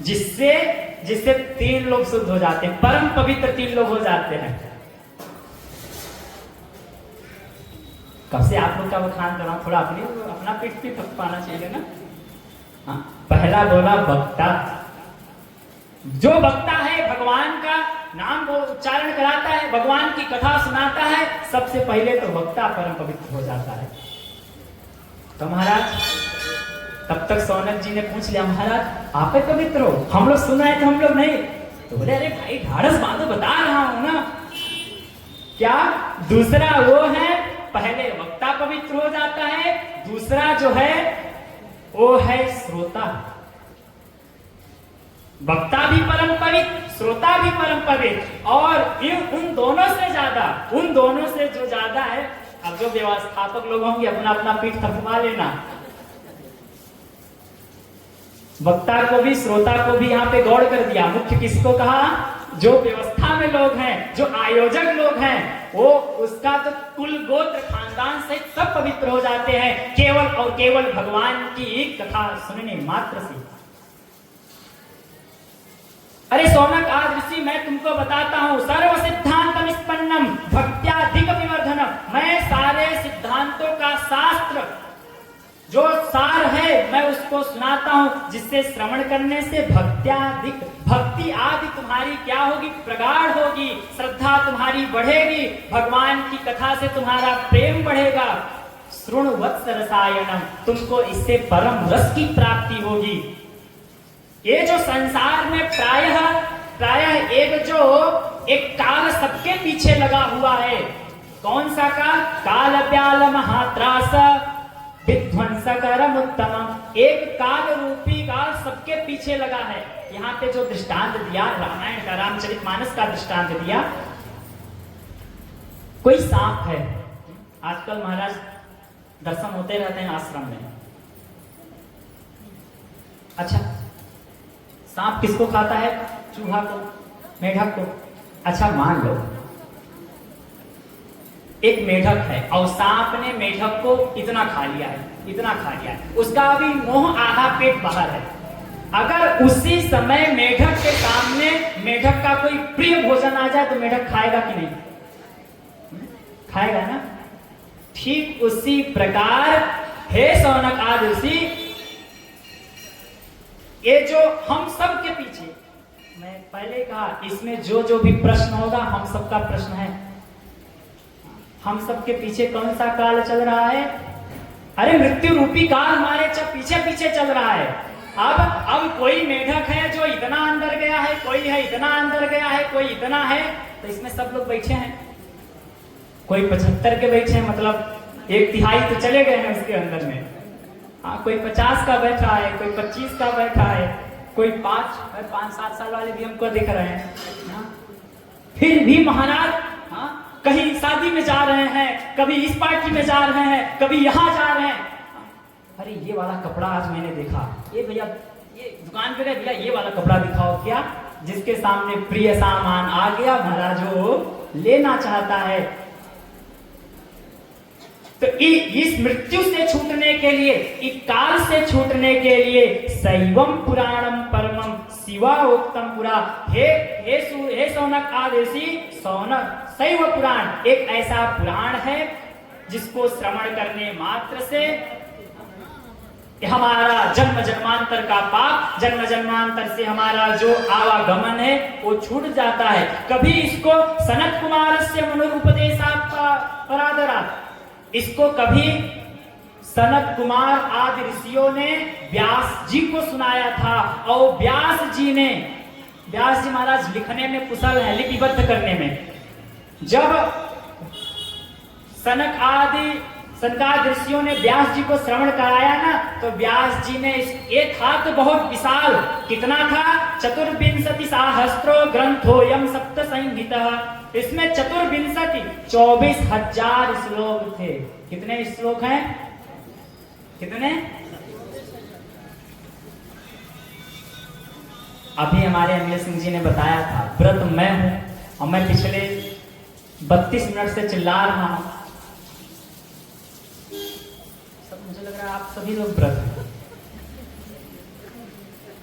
जिससे 3 लोग शुद्ध हो जाते हैं, परम पवित्र 3 लोग हो जाते हैं। कब से आप लोग का बखान कर रहा हूं, थोड़ा अपना पेट पे थक पाना चाहिए ना। हाँ, पहला बोला वक्ता। जो वक्ता है भगवान का नाम वो उच्चारण कराता है, भगवान की कथा सुनाता है, सबसे पहले तो वक्ता परम पवित्र हो जाता है। तो महाराज तब तक सौनक जी ने पूछ लिया, महाराज आप ही पवित्र हो, हम लोग सुन रहे थे, हम लोग नहीं। तो बोले अरे भाई ढाढ़स बांधो, बता रहा हूं ना। क्या? दूसरा वो है, पहले वक्ता पवित्र हो जाता है, दूसरा जो है वो है श्रोता। वक्ता भी परम पवित्र, श्रोता भी परम पवित्र, और उन दोनों से जो ज्यादा है, अब जो व्यवस्थापक लोग होंगे अपना अपना पीठ थपवा लेना। वक्ता को भी श्रोता को भी यहाँ पे गौड़ कर दिया। मुख्य किसको कहा? जो व्यवस्था में लोग हैं, जो आयोजक लोग हैं, वो उसका तो कुल गोत्र खानदान से सब पवित्र हो जाते हैं, केवल और केवल भगवान की कथा सुनने मात्र से। अरे सौनक आज ऋषि, मैं तुमको बताता हूं, सर्व सिद्धांत निष्पन्नम भक्त्याधिक विवर्धनम, मैं सारे सिद्धांतों का शास्त्र जो सार है मैं उसको सुनाता हूं, जिससे श्रवण करने से भक्त्याधिक, भक्ति आदि तुम्हारी क्या होगी? प्रगाढ़ होगी, श्रद्धा तुम्हारी बढ़ेगी, भगवान की कथा से तुम्हारा प्रेम बढ़ेगा। श्रुण वत्स रसायनम, तुमको इससे परम रस की प्राप्ति होगी। ये जो संसार में प्रायः एक काल सबके पीछे लगा हुआ है। कौन सा काल? काल प्याल महात्रास विध्वंसकरम उत्तमम। एक काल रूपी काल सबके पीछे लगा है। यहाँ पे जो दृष्टांत दिया रामायण का, रामचरितमानस का दृष्टांत दिया, कोई सांप है। आजकल महाराज दर्शन होते रहते हैं आश्रम में। अच्छा, सांप किसको खाता है? चूहा को, मेढक को। अच्छा मान लो एक मेढक है और सांप ने मेढक को इतना खा लिया है, उसका अभी मोह आधा पेट बाहर है। अगर उसी समय मेढक के सामने मेढक का कोई प्रिय भोजन आ जाए तो मेढक खाएगा कि नहीं? खाएगा ना। ठीक उसी प्रकार हे शौनक आदि ऋषि, ये जो हम सब के पीछे, मैं पहले कहा इसमें जो भी प्रश्न होगा हम सबका प्रश्न है। हम सबके पीछे कौन सा काल चल रहा है? अरे मृत्यु रूपी काल हमारे पीछे चल रहा है। अब कोई मेढक है जो इतना अंदर गया है, कोई है इतना अंदर गया है, कोई इतना है, तो इसमें सब लोग बैठे हैं। कोई 75 के बैठे हैं, मतलब 1/3 तो चले गए हैं उसके अंदर में। हाँ, कोई 50 का बैठा है, कोई 25 का बैठा है, कोई 5-7 साल वाले भी हमको दिख रहे हैं। फिर भी महाराज कहीं शादी में जा रहे हैं, कभी इस पार्टी में जा रहे हैं, कभी यहाँ जा रहे हैं। अरे ये वाला कपड़ा आज मैंने देखा, ये भैया ये दुकान पे गए, भैया ये वाला कपड़ा दिखाओ। क्या? जिसके सामने प्रिय सामान आ गया महाराज वो लेना चाहता है। तो इस मृत्यु से छूटने के लिए, इस काल से छूटने के लिए शैवम पुराणम परमम शिवा उत्तम पुरा। हे सौनक आदेशी, सौनक शैव पुराण एक ऐसा पुराण है जिसको श्रवण करने मात्र से हमारा जन्म जन्मांतर का पाप, जन्म जन्मांतर से हमारा जो आवागमन है वो छूट जाता है। कभी इसको सनत कुमार से मनुरुपदेशा परादरा, इसको कभी सनत कुमार आदि ऋषियों ने व्यास जी को सुनाया था। और व्यास जी महाराज लिखने में कुशल है, लिपिबद्ध करने में। जब सनकादि ऋषियों ने व्यास जी को श्रवण कराया ना, तो व्यास जी ने एक था तो बहुत विशाल, कितना था? 24 सहस्रो ग्रंथोयम सप्त संहितः। इसमें 24,000 श्लोक थे। कितने श्लोक हैं? कितने? अभी हमारे अनिल सिंह जी ने बताया था, व्रत मैं हूं और मैं पिछले 32 मिनट से चिल्ला रहा हूं। मुझे लग रहा है आप सभी लोग व्रत हैं,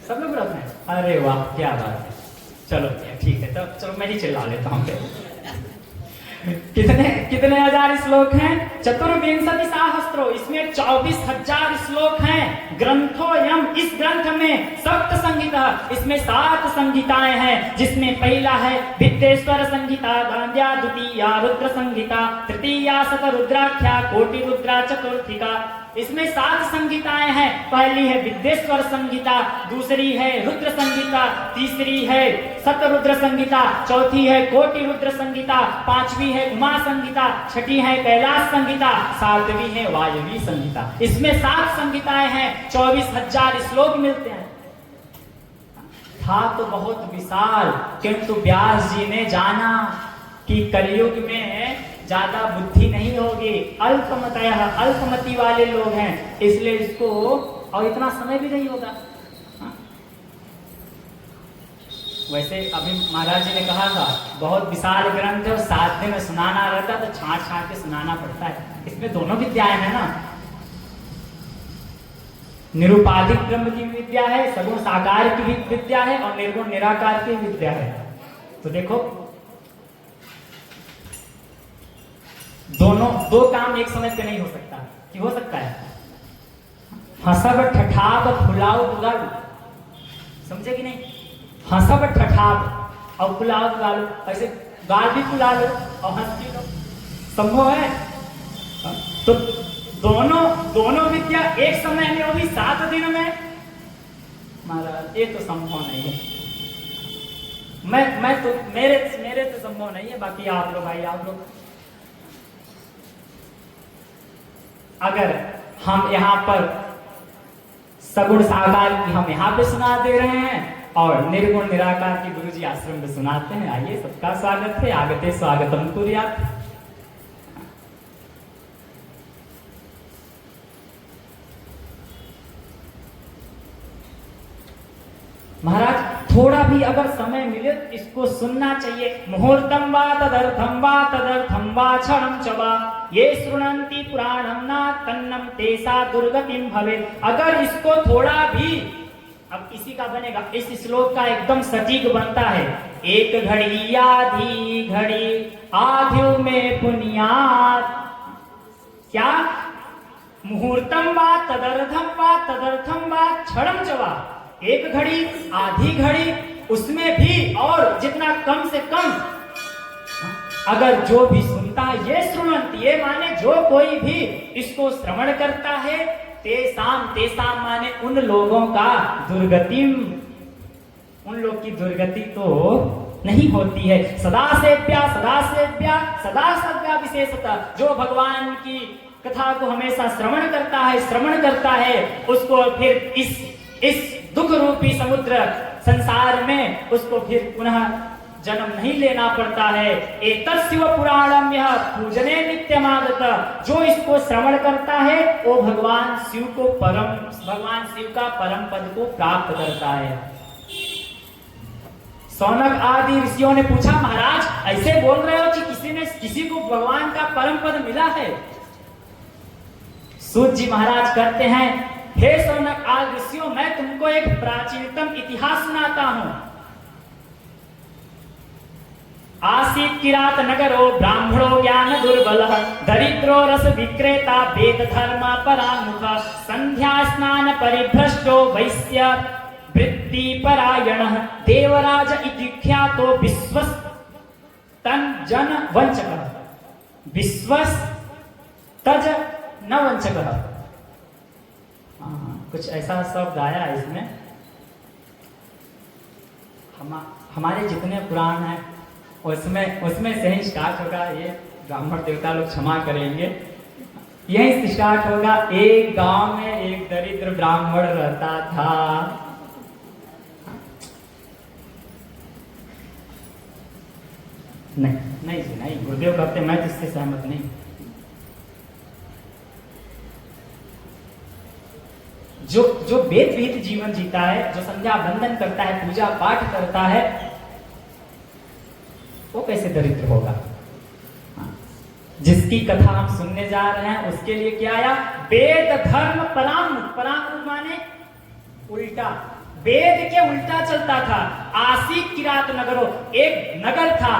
सब लोग व्रत हैं। अरे वाह क्या बात है, चलो ठीक है, तो चलो मैं ही चिल्ला लेता हूँ। कितने हजार श्लोक हैं? 24 सहस्रो, इसमें 24,000 श्लोक हैं। ग्रंथोयम, इस ग्रंथ में सप्त संहिता, इसमें 7 संहिताएं हैं, जिसमें पहला है विद्येश्वर संहिता, गांध्या द्वितीया रुद्र संहिता, तृतीया शतरुद्राख्या, कोटि रुद्रा चतुर्थिका। इसमें 7 संहिताएं हैं। पहली है विद्येश्वर संहिता, दूसरी है रुद्र संहिता, तीसरी है शतरुद्र संहिता, चौथी है कोटि रुद्र संहिता, पांचवी है उमा संहिता, छठी है कैलाश संहिता, सातवीं है वायवी संहिता। इसमें 7 संहिताएं हैं, 24,000 श्लोक मिलते हैं। था तो बहुत विशाल, किंतु व्यास जी ने जाना कि कलयुग में ज्यादा बुद्धि नहीं होगी, अल्पमति वाले लोग हैं, इसलिए इसको और इतना समय भी नहीं होगा। वैसे अभी महाराज जी ने कहा था बहुत विशाल ग्रंथ है और 7 दिन में सुनाना रहता तो छांट के सुनाना पड़ता है। इसमें दोनों विद्याएं हैं ना, निरुपाधिक ब्रह्म की विद्या है, सगुण साकार की भी विद्या है और निर्गुण निराकार की विद्या है। तो देखो दो काम एक समय पे नहीं हो सकता। कि हो सकता है? हंसब ठठाब फुलाओ बुलाओ, समझे कि नहीं? हंसब ठठाब और फुलाओ बुलाओ, ऐसे गाल भी फुला लो और हंस भी लो, संभव है? तो दोनों विद्या एक समय में होगी 7 दिन में? महाराज ये तो संभव नहीं है। मैं तो मेरे तो संभव नहीं है। बाकी आप लोग भाई, आप लोग अगर हम यहाँ पर सगुण साकार की हम यहाँ पे सुना दे रहे हैं और निर्गुण निराकार की गुरुजी आश्रम में सुनाते हैं, आइए सबका स्वागत है। आगते स्वागतम कुर्यात्। महाराज थोड़ा भी अगर समय मिले तो इसको सुनना चाहिए। मुहूर्तम वा तदर्थम वा क्षणम च वा ये श्रुणन्ति पुराणम ना तन्नम तेसा दुर्गतिम भवेत्। अगर इसको थोड़ा भी, अब इसी का बनेगा, इस श्लोक का एकदम सटीक बनता है। एक घड़ी आधी घड़ी आधु में पुनियात। क्या? मुहूर्तम वा तदर्थम वा क्षणम च वा, एक घड़ी आधी घड़ी, उसमें भी और जितना कम से कम अगर जो भी सुनता है, ये श्रुणंत, ये माने जो कोई भी इसको श्रवण करता है, तेसाम माने उन लोगों का दुर्गतिम, उन लोग की दुर्गति तो नहीं होती है। सदा सव्या विशेषतः जो भगवान की कथा को हमेशा श्रवण करता है, उसको फिर इस दुख रूपी समुद्र संसार में उसको फिर पुनः जन्म नहीं लेना पड़ता है। एतस्व पुराणम यह पूजने नित्यमागत, जो इसको श्रवण करता है वो भगवान शिव का परम पद को प्राप्त करता है। सौनक आदि ऋषियों ने पूछा, महाराज ऐसे बोल रहे हो कि किसी को भगवान का परम पद मिला है? सूत जी महाराज कहते हैं, हे सौनक आदि ऋषियों, मैं तुमको एक प्राचीनतम इतिहास सुनाता हूं। आसीत किरात नगरो ब्राह्मणो ज्ञान दुर्बल, दरिद्रो रस विक्रेता वेद धर्म परामुख, संध्या स्नान परिभ्रष्टो वैश्य वृत्ति परायण, देवराज इति ख्यातो विश्वस्तन जन वंचक, विश्वस्तज न वंचक। कुछ ऐसा शब्द आया इसमें। हमारे जितने पुराण हैं उसमें से ही स्टार्ट होगा। ये ब्राह्मण देवता लोग क्षमा करेंगे, यही स्टार्ट होगा। एक गांव में एक दरिद्र ब्राह्मण रहता था। नहीं गुरुदेव कहते मैं तो इससे सहमत नहीं। जो वेद विहित जीवन जीता है, जो संध्या बंदन करता है, पूजा पाठ करता है, वो कैसे दरिद्र होगा? जिसकी कथा हम सुनने जा रहे हैं उसके लिए क्या आया? वेद धर्म परामुख माने उल्टा, वेद के उल्टा चलता था। आसीत किरात नगरो, एक नगर था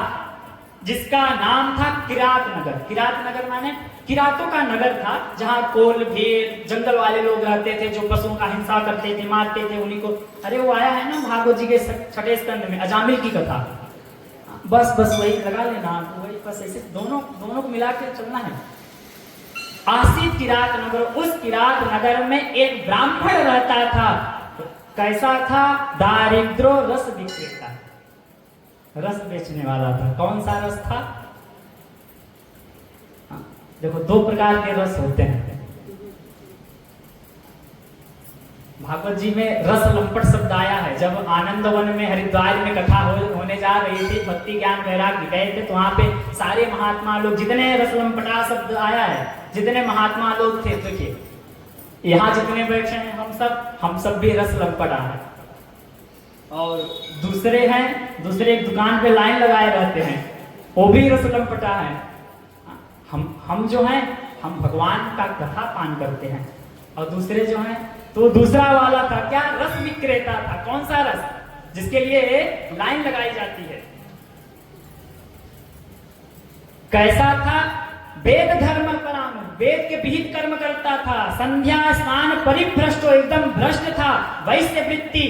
जिसका नाम था किरात नगर। किरात नगर माने किरातों का नगर था, जहां कोल भेड़ जंगल वाले लोग रहते थे, जो पशुओं का हिंसा करते थे, मारते थे उन्हीं को। अरे वो आया है ना भागवत जी के छठे स्कंद में, अजामिल की कथा। बस वही लगा लेना, वही बस ऐसे दोनों को मिला के चलना है। आसीत किरात नगर, उस किरात नगर में एक ब्राह्मण रहता था। कैसा था? दारिद्रो रस विक्रेता, रस बेचने वाला था। कौन सा रस था? देखो, दो प्रकार के रस होते हैं। भागवत जी में रस लंपट शब्द आया है। जब आनंद वन में हरिद्वार में कथा होने जा रही थी, भक्ति ज्ञान वैराग्य गए थे, तो वहां पे सारे महात्मा लोग, जितने रस लंपटा शब्द आया है, जितने महात्मा लोग थे, देखिए यहाँ जितने बैठे हैं हम सब भी रस लंपटा है। और दूसरे एक दुकान पे लाइन लगाए रहते हैं, वो भी रस लंपटा है। हम जो हैं, हम भगवान का कथा पान करते हैं। और दूसरे जो हैं, तो दूसरा वाला था क्या? रस विक्रेता था। कौन सा रस? जिसके लिए लाइन लगाई जाती है। कैसा था? वेद धर्म परामुख, वेद के विहित कर्म करता था। संध्या स्नान परिभ्रष्टो, एकदम भ्रष्ट था। वैश्य वृत्ति,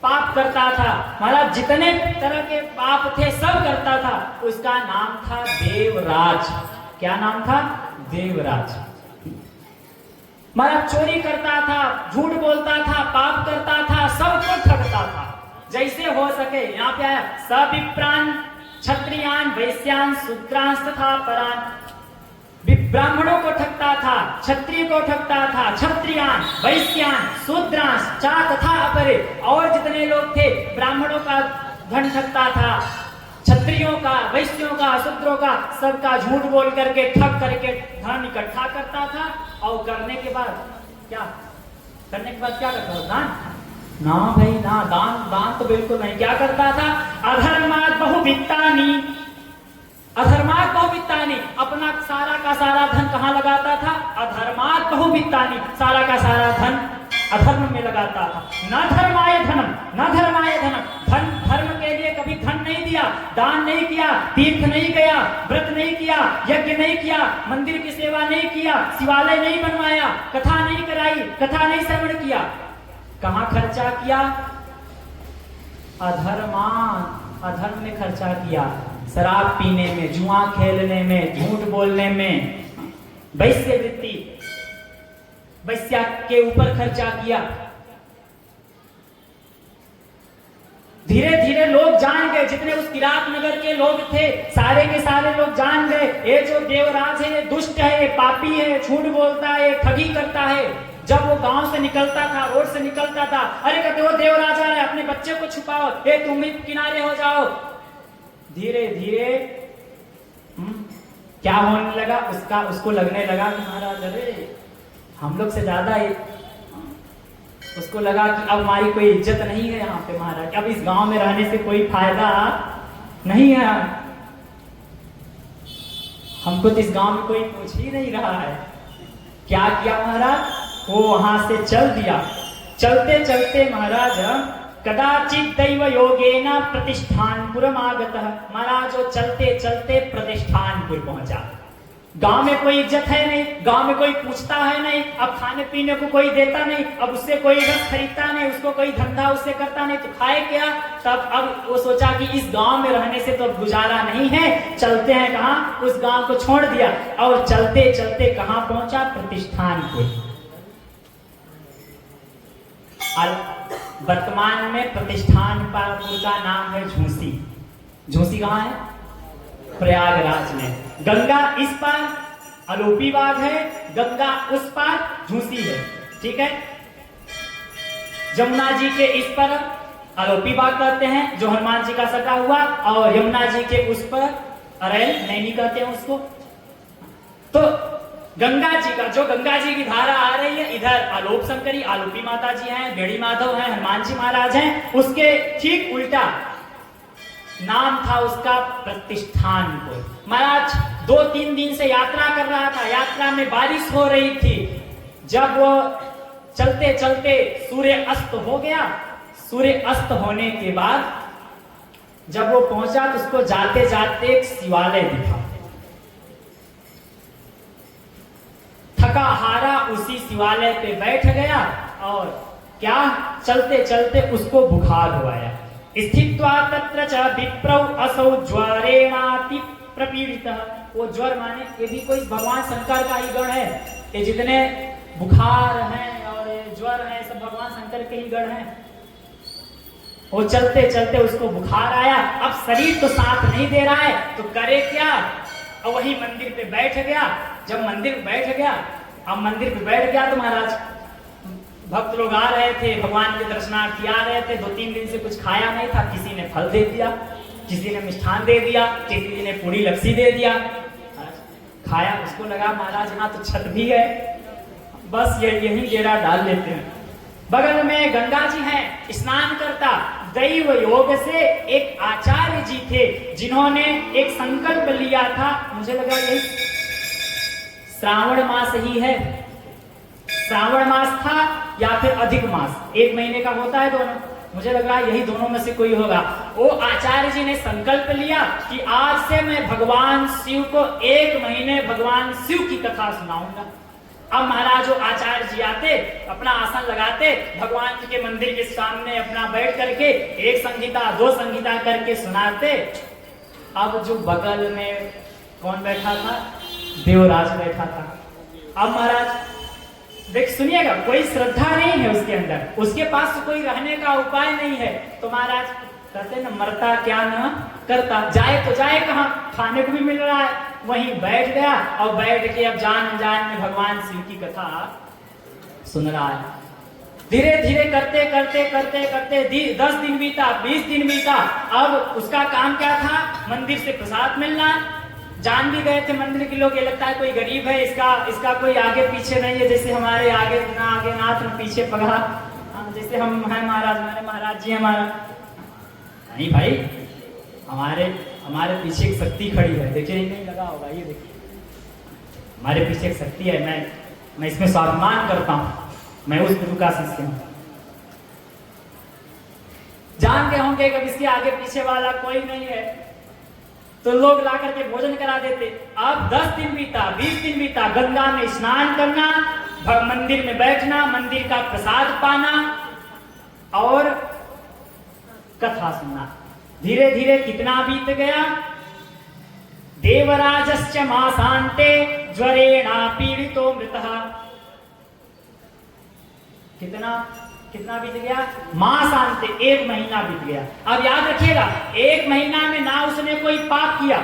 पाप करता था। मतलब जितने तरह के पाप थे सब करता था। उसका नाम था देवराज। क्या नाम था? देवराज। मतलब चोरी करता था, झूठ बोलता था, पाप करता था, सबको ठगता था जैसे हो सके। यहाँ पे आया, सविप्रान क्षत्रियान वैश्यान शूद्रांश तथा परान। ब्राह्मणों को ठगता था, क्षत्रिय को ठगता था, क्षत्रियान वैश्यान शूद्रांश चा तथा अपरे। और जितने लोग थे, ब्राह्मणों का धन ठगता था, क्षत्रियों का, वैश्यों का, शूद्रों का, सबका झूठ बोल करके ठग करके धन इकट्ठा करता था। और करने के बाद क्या करता था? दान? ना भाई ना, दान तो बिल्कुल नहीं। क्या करता था? अधर्मात् बहुवित्तानि, अपना सारा का सारा धन कहाँ लगाता था? अधर्मात् बहुवित्तानि, सारा का सारा धन अधर्म में लगाता था। न धर्माय धनम, धर्म के लिए कभी धन नहीं दिया, दान नहीं किया, तीर्थ नहीं गया, व्रत नहीं किया, यज्ञ नहीं किया, मंदिर की सेवा नहीं किया, शिवालय नहीं बनवाया, कथा नहीं कराई, कथा नहीं श्रवण किया। कहाँ खर्चा किया? अधर्म में खर्चा किया। शराब पीने में, जुआ खेलने में, झूठ बोलने में, वैश्य वृत्ति, वैश्या के ऊपर खर्चा किया। धीरे धीरे लोग जान गए, जितने उस किरात नगर के लोग थे, सारे के सारे लोग जान गए, ये जो देवराज है ये दुष्ट है, ये पापी है, झूठ बोलता है, ठगी करता है। जब वो गांव से निकलता था, रोड से निकलता था, अरे कहते वो देवराज आ रहा है, अपने बच्चे को छुपाओ, ए तुम भी किनारे हो जाओ। धीरे धीरे क्या होने लगा, उसको लगने लगा कि महाराज अरे हम लोग से ज्यादा उसको लगा कि अब हमारी कोई इज्जत नहीं है यहाँ पे महाराज, अब इस गांव में रहने से कोई फायदा नहीं है, हमको तो इस गांव में कोई पूछ ही नहीं रहा है। क्या किया महाराज, वो वहां से चल दिया। चलते चलते महाराज कदाचित दैव योगेन प्रतिष्ठानपुरम आगतः, महाराज वो चलते चलते प्रतिष्ठानपुर पहुंचा। गांव में कोई इज्जत है नहीं, गांव में कोई पूछता है नहीं, अब खाने पीने को कोई देता नहीं, अब उससे कोई रस खरीदता नहीं, उसको कोई धंधा उससे करता नहीं, तो खाए क्या। तब अब वो सोचा कि इस गांव में रहने से तो गुजारा नहीं है, चलते हैं कहाँ, उस गांव को छोड़ दिया और चलते चलते कहाँ पहुंचा, प्रतिष्ठानपुर। वर्तमान में प्रतिष्ठानपुर का नाम है झूसी। झूसी कहाँ है, प्रयागराज में। गंगा इस पार आलोपी बाग है, गंगा उस पार झूसी है, ठीक है। जमुना जी के इस पर आलोपी बाग कहते हैं जो हनुमान जी का सटा हुआ, और यमुना जी के उस पर अरैल नैनी कहते हैं उसको। तो गंगा जी का, जो गंगा जी की धारा आ रही है, इधर आलोप शंकरी आलोपी माता जी हैं, बेड़ी माधव हैं, हनुमान जी महाराज हैं, उसके ठीक उल्टा नाम था उसका प्रतिष्ठानपुर। महाराज 2-3 दिन से यात्रा कर रहा था, यात्रा में बारिश हो रही थी। जब वो चलते चलते सूर्य अस्त हो गया, सूर्य अस्त होने के बाद जब वो पहुंचा तो उसको जाते जाते एक शिवालय दिखा। थका हारा उसी शिवालय पे बैठ गया और क्या, चलते चलते उसको बुखार हो आया। स्थित्वा तत्र च विप्रौ असौ ज्वरेणाति प्रपीड़ितः। वो ज्वर माने ये भी कोई भगवान शंकर का ही गण है, ये जितने बुखार हैं और ज्वर हैं सब भगवान शंकर के ही गण हैं। वो चलते चलते उसको बुखार आया, अब शरीर तो साथ नहीं दे रहा है, तो करे क्या, और वही मंदिर पे बैठ गया। जब मंदिर पे बैठ गया, अब मंदिर पे बैठ गया तो महाराज भक्त लोग आ रहे थे, भगवान के दर्शनार्थी आ रहे थे, 2-3 दिन से कुछ खाया नहीं था, किसी ने फल दे दिया, किसी ने मिष्ठान दे दिया, किसी ने पूरी लस्सी दे दिया, खाया। उसको लगा महाराज यहाँ तो छत भी है, बस यही डेरा डाल लेते हैं। बगल में गंगा जी हैं, स्नान करता। दैव योग से एक आचार्य जी थे जिन्होंने एक संकल्प लिया था, मुझे लगा यही श्रावण मास ही है, श्रावण मास था या फिर अधिक मास, 1 महीने का होता है दोनों, मुझे लग रहा है यही दोनों में से कोई होगा। वो आचार्य जी ने संकल्प लिया कि आज से मैं भगवान शिव को 1 महीने भगवान शिव की कथा सुनाऊंगा। अब महाराज वो आचार्य जी आते, अपना आसन लगाते, भगवान जी के मंदिर के सामने अपना बैठ करके 1 संहिता 2 संहिता करके सुनाते। अब जो बगल में कौन बैठा था, देवराज बैठा था। अब महाराज देख सुनिएगा, कोई श्रद्धा नहीं है उसके अंदर, उसके पास कोई रहने का उपाय नहीं है, तो महाराज कहते न मरता क्या न करता, जाए तो जाए कहाँ, खाने को भी मिल रहा है, वहीं बैठ गया और बैठ के अब जान अनजान में भगवान शिव की कथा सुन रहा है। धीरे धीरे करते करते करते करते 10 दिन बीता, 20 दिन बीता। अब उसका काम क्या था, मंदिर से प्रसाद मिलना। जान भी गए थे मंदिर के लोग, ये लगता है कोई गरीब है, इसका कोई आगे पीछे नहीं है, जैसे हमारे आगे नाथ न पीछे पगहा, जैसे हम हैं महाराज, हमारे महाराज जी हमारा नहीं भाई, हमारे पीछे एक शक्ति खड़ी है, देखिए नहीं लगा होगा, ये देखिए हमारे पीछे एक शक्ति है, मैं इसमें स्वाभिमान करता हूँ, मैं उस गुरु का शिष्य हूँ। जानते होंगे कि इसके आगे पीछे वाला कोई नहीं है, तो लोग ला करके भोजन करा देते। अब 10 दिन बीता, 20 दिन बीता, गंगा में स्नान करना, मंदिर में बैठना, मंदिर का प्रसाद पाना और कथा सुनना। धीरे धीरे कितना बीत गया, देवराजस्य मासान्ते ज्वरेणा पीड़ितो मृतः। कितना बीत गया, मासान्ते 1 महीना बीत गया। अब याद रखिएगा, 1 महीना में ना उसने कोई पाप किया।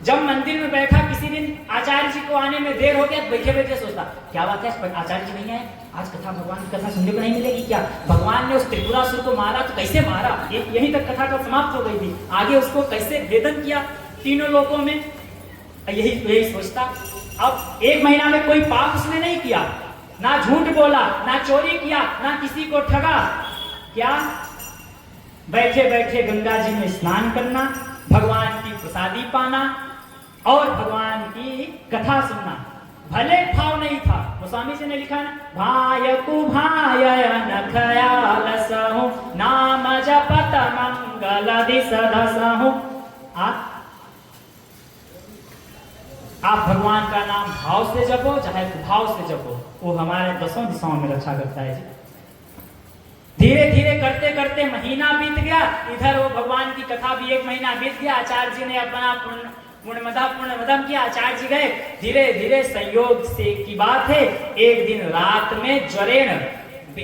जब मंदिर में बैठा, किसी दिन आचार्य जी को आने में देर हो गया, बैठे बैठे सोचता क्या बात है, आचार्य जी नहीं आए आज, कथा भगवान की कथा सुनने को नहीं मिलेगी क्या? भगवान ने उस त्रिपुरासुर को मारा तो कैसे मारा, यहीं तक कथा तो समाप्त हो गई थी, आगे उसको कैसे वेदन किया तीनों लोकों में, यही सोचता। अब 1 महीना में कोई पाप उसने नहीं किया, ना झूठ बोला, ना चोरी किया, ना किसी को ठगा, क्या बैठे बैठे गंगा जी में स्नान करना, भगवान की प्रसादी पाना और भगवान की कथा सुनना। भले भाव नहीं था, गोस्वामी जी ने लिखा ना, भाय कुभाय न खयाल सहु, नाम जपत मंगल दिसदसहु। आप भगवान का नाम भाव से जपो चाहे कुभाव से जपो, वो हमारे 10 दिशाओं में रक्षा करता है जी। धीरे धीरे करते करते महीना बीत गया, इधर वो भगवान की कथा भी 1 महीना बीत गया, आचार्य जी ने अपना पूर्णमदम किया, आचार्य जी गए, धीरे धीरे संयोग से की बात है, एक दिन रात में ज्वरेण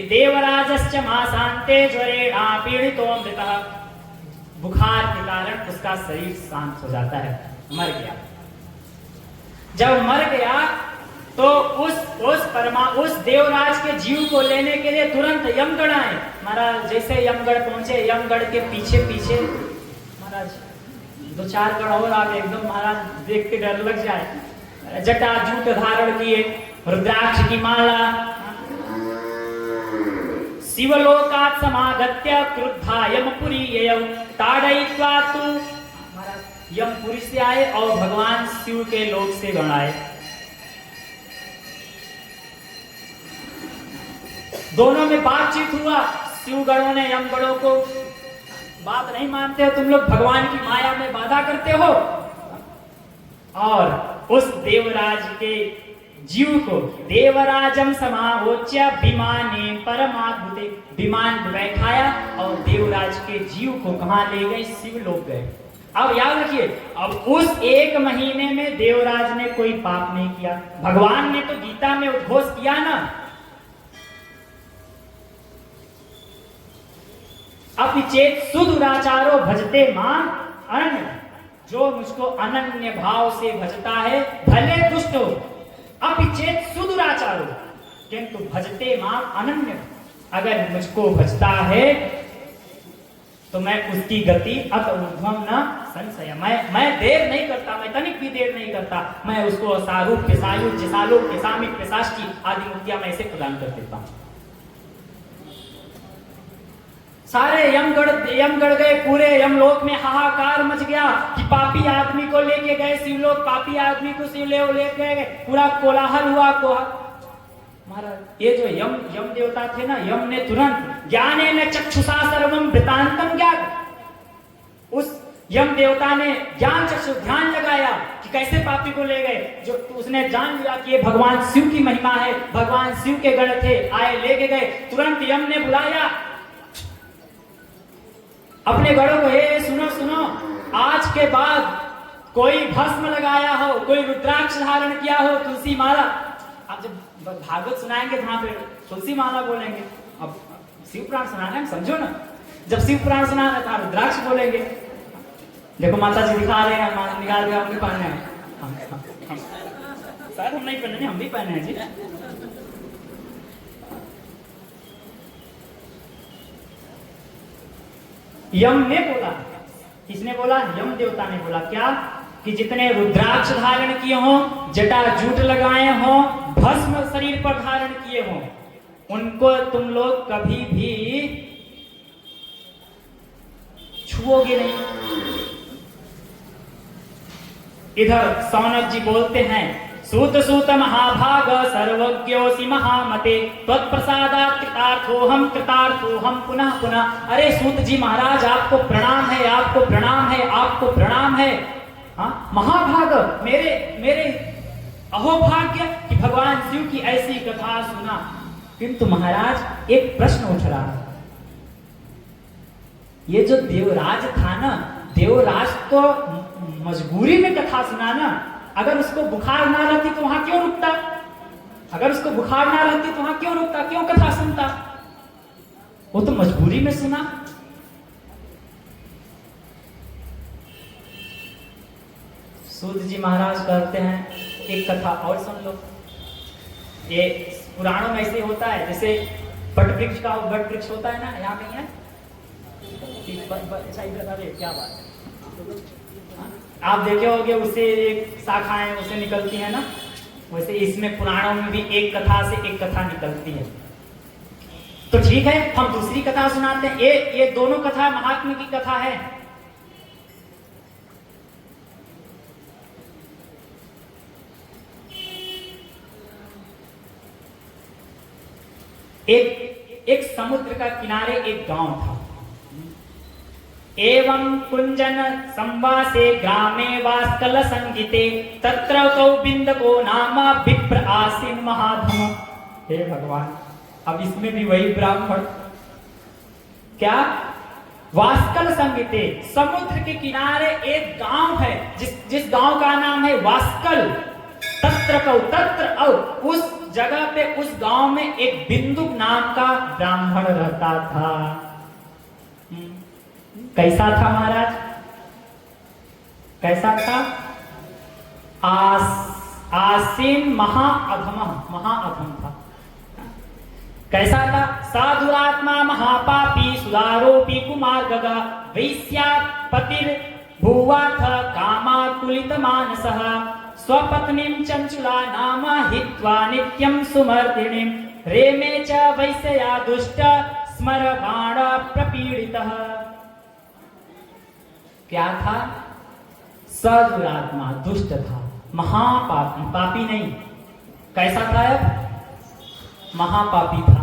देवराजश्च मासान्ते ज्वरेण पीड़ितो मृतः, बुखार के कारण उसका शरीर शांत हो जाता है, मर गया। जब मर गया तो उस देवराज के जीव को लेने के लिए तुरंत यमगढ़ आए। महाराज जैसे यमगढ़ पहुंचे, यमगढ़ के पीछे पीछे महाराज 2-4 गढ़ और आगे, एकदम महाराज देख के डर लग जाए। जटा जूट धारण किए, रुद्राक्ष की माला, शिवलोकात् समागत्य क्रुद्धा यमपुरी ययौ ताड़यित्वा तु, महाराज यमपुरी से आए और भगवान शिव के लोक से गण आए। दोनों में बातचीत हुआ, शिवगणों ने यमगणों को, बात नहीं मानते हो तुम लोग, भगवान की माया में बाधा करते हो, और उस देवराज के जीव को देवराजम समाहोच्य विमाने परमाद्भुते, विमान बैठाया और देवराज के जीव को कहां ले गए? शिवलोक गए। अब याद रखिए, अब उस 1 महीने में देवराज ने कोई पाप नहीं किया, भगवान ने तो गीता में उद्घोष किया ना, अपि चेत सुदुराचारो भजते मां अनन्य, जो मुझको अनन्य भाव से भजता है भले दुष्ट हो, अपि चेत सुदुराचारो, किंतु भजते मां अनन्य, अगर मुझको भजता है तो मैं उसकी गति अत ऊर्ध्वम न संशय, मैं देर नहीं करता, मैं तनिक भी देर नहीं करता, मैं उसको सारूप्य सायुज्य सालोक्य सामिप्य साष्टी आदि मुक्तियां मैं इसे प्रदान कर देता हूं। सारे यमगढ़ गए, पूरे यमलोक में हाहाकार मच गया कि पापी आदमी को लेके गए शिवलोक, पापी आदमी को शिवलोक ले गए, पूरा कोलाहल हुआ। महाराज ये जो यम देवता थे ना, यम ने तुरंत ज्ञानेन चक्षुषा सर्वम वृतांतम ज्ञात, उस यम देवता ने ज्ञान चक्षु ध्यान लगाया कि कैसे पापी को ले गए, जो उसने जान लिया कि ये भगवान शिव की महिमा है, भगवान शिव के गण थे, आए लेके गए। तुरंत यम ने बुलाया अपने गणों को, हे सुनो सुनो, आज के बाद कोई भस्म लगाया हो, कोई रुद्राक्ष धारण किया हो, तुलसी माला, अब जब भागवत सुनाएंगे वहां पे तुलसी माला बोलेंगे, अब शिव पुराण सुनाना है, समझो ना, जब शिव पुराण सुनाना था रुद्राक्ष बोलेंगे। देखो माता जी दिखा रहे हैं, निकाल के हम भी पहने हैं, शायद हम नहीं पहने, हम भी पहने हैं जी। यम ने बोला, किसने बोला? यम देवता ने बोला क्या? कि जितने रुद्राक्ष धारण किए हो, जटा जूट लगाए हो, भस्म शरीर पर धारण किए हो, उनको तुम लोग कभी भी छुओगे नहीं। इधर सौनक जी बोलते हैं, सूत सूत महाभाग सर्वज्ञोसि महामते, त्वत्प्रसादात् कृतार्थोहम कृतार्थोहम पुनः पुनः। अरे सूत जी महाराज, आपको प्रणाम है, आपको प्रणाम है, आपको प्रणाम है। हाँ महाभाग, मेरे अहोभाग्य कि भगवान शिव की ऐसी कथा सुना। किंतु महाराज एक प्रश्न उठ रहा है, ये जो देवराज था ना, देवराज तो मजबूरी में कथा सुना ना, अगर उसको बुखार ना रहती तो वहां क्यों रुकता? अगर उसको बुखार ना रहती तो वहां क्यों रुकता, क्यों कथा सुनता? वो तो मजबूरी में सुना। सूत जी महाराज कहते हैं, एक कथा और सुन लो। ये पुराणों में ऐसे होता है, जैसे बट वृक्ष होता है ना, यहाँ नहीं है क्या बात है, आप देखे होंगे उससे एक शाखाएं उसे निकलती है ना, वैसे इसमें पुराणों में भी एक कथा से एक कथा निकलती है। तो ठीक है, हम दूसरी कथा सुनाते हैं। ये दोनों कथा महात्मा की कथा है। एक समुद्र का किनारे एक गांव था। एवं कुंजन संवासे ग्रामे वास्कल संगीते तत्र कौबिंदको नाम विप्र आसीन महाधम। हे भगवान, अब इसमें भी वही ब्राह्मण, क्या वास्कल संगीते, समुद्र के किनारे एक गांव है जिस गांव का नाम है वास्कल। तत्र उस जगह पे, उस गांव में एक बिंदुक नाम का ब्राह्मण रहता था। कैसा था महाराज, कैसा था? आसीन महाअधम था। कैसा था? साधुरात्मा महापापी सुदारोपी कुमार गगा वैश्या पतिर भुवाथ कामाकुलित मानसः स्वपत्नीं चंचुला नाम हित्वा नित्यं सुमर्दिनीं रेमे च वैश्या दुष्ट स्मरबाण प्रपीडितः। क्या था? सदुरात्मा, दुष्ट था, महापापी, पापी नहीं। कैसा था? महापापी था।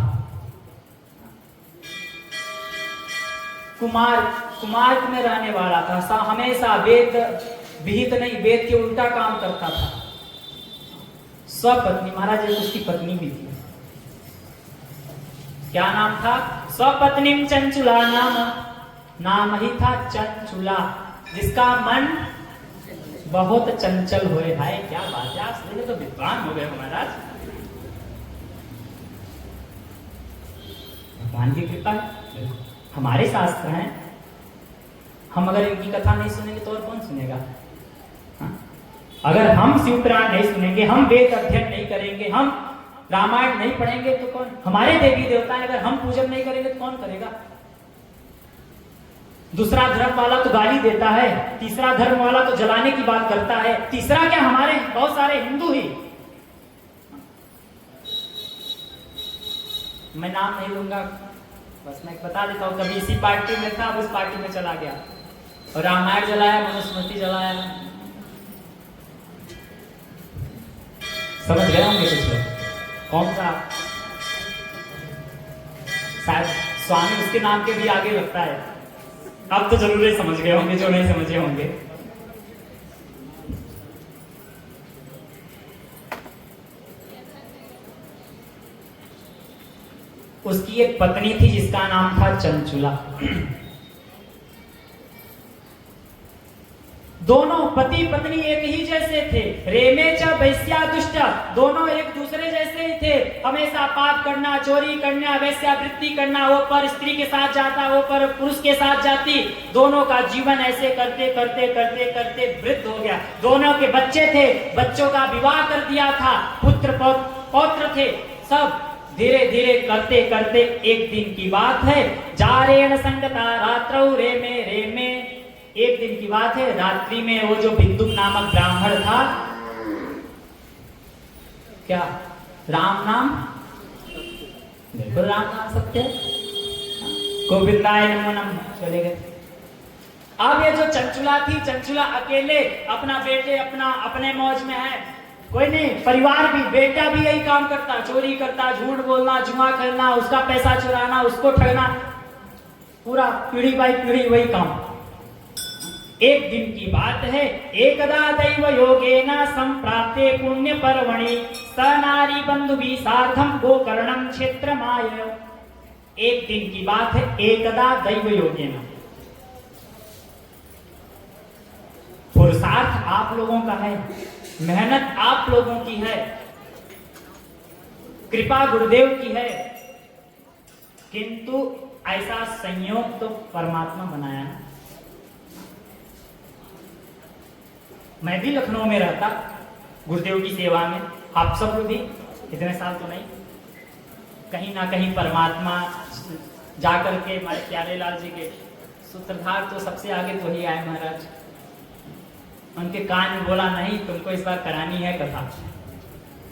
कुमार्ग में रहने वाला था, हमेशा वेद विहित नहीं, वेद के उल्टा काम करता था। स्वपत्नी, महाराज उसकी पत्नी भी थी। क्या नाम था? स्वपत्नीम चंचुला नाम ही था चंचुला, जिसका मन बहुत चंचल हो रहा है। क्या बात है, आप तो विद्वान हो गए महाराज, भगवान की कृपा है। हमारे शास्त्र हैं, हम अगर इनकी कथा नहीं सुनेंगे तो और कौन सुनेगा? अगर हम शिवपुराण नहीं सुनेंगे, हम वेद अध्ययन नहीं करेंगे, हम रामायण नहीं पढ़ेंगे तो कौन? हमारे देवी देवता हैं, अगर हम पूजन नहीं करेंगे तो कौन करेगा? दूसरा धर्म वाला तो गाली देता है, तीसरा धर्म वाला तो जलाने की बात करता है, तीसरा क्या, हमारे बहुत सारे हिंदू ही। मैं नाम नहीं लूंगा, बस मैं बता देता हूँ, कभी इसी पार्टी में था, उस पार्टी में चला गया और रामायण जलाया, मनुस्मृति जलाया। समझ गए होंगे कुछ लोग कौन सा? शायद स्वामी उसके नाम के भी आगे लगता है। अब तो जरूर ही समझ गए होंगे, जो नहीं समझे होंगे। उसकी एक पत्नी थी जिसका नाम था चंचुला। दोनों पति पत्नी एक ही जैसे थे। रेमे च वैश्या दुष्ट, दोनों एक दूसरे जैसे ही थे। हमेशा पाप करना, चोरी करना, वैश्यावृत्ति करना, वो पर स्त्री के साथ जाता, वो पर पुरुष के साथ जाती। दोनों का जीवन ऐसे करते करते करते करते वृद्ध हो गया। दोनों के बच्चे थे, बच्चों का विवाह कर दिया था, पुत्र पौत्र थे, सब धीरे धीरे करते करते एक दिन की बात है, जारेण संगता रात्रौ रेमे रेमे, एक दिन की बात है, रात्रि में वो जो बिंदुक नामक ब्राह्मण था, क्या राम नाम, बिल्कुल राम नाम सत्य, गोविंदाय नमो नमः, चले गए। अब ये जो चंचुला थी, चंचुला अकेले, अपना बेटे अपने मौज में है, कोई नहीं, परिवार भी, बेटा भी यही काम करता, चोरी करता, झूठ बोलना, जुआ खेलना, उसका पैसा चुराना, उसको ठगना, पूरा पीढ़ी बाई पीढ़ी वही काम। एक दिन की बात है, एकदा दैव योगेन संप्राप्ते पुण्य पर्वणि स नारी बंधुभिः सार्धं गोकर्णं क्षेत्रमाय। एक दिन की बात है, एकदा दैव योगेन, पुरुषार्थ आप लोगों का है, मेहनत आप लोगों की है, कृपा गुरुदेव की है, किंतु ऐसा संयोग तो परमात्मा बनाया है। मैं भी लखनऊ में रहता, गुरुदेव की सेवा में। आप सब लोग भी इतने साल तो नहीं, कहीं ना कहीं परमात्मा जाकर के हमारे प्यारे लाल जी के सूत्रधार तो सबसे आगे तो ही आए महाराज। उनके कान में बोला नहीं तुमको इस बार करानी है कथा।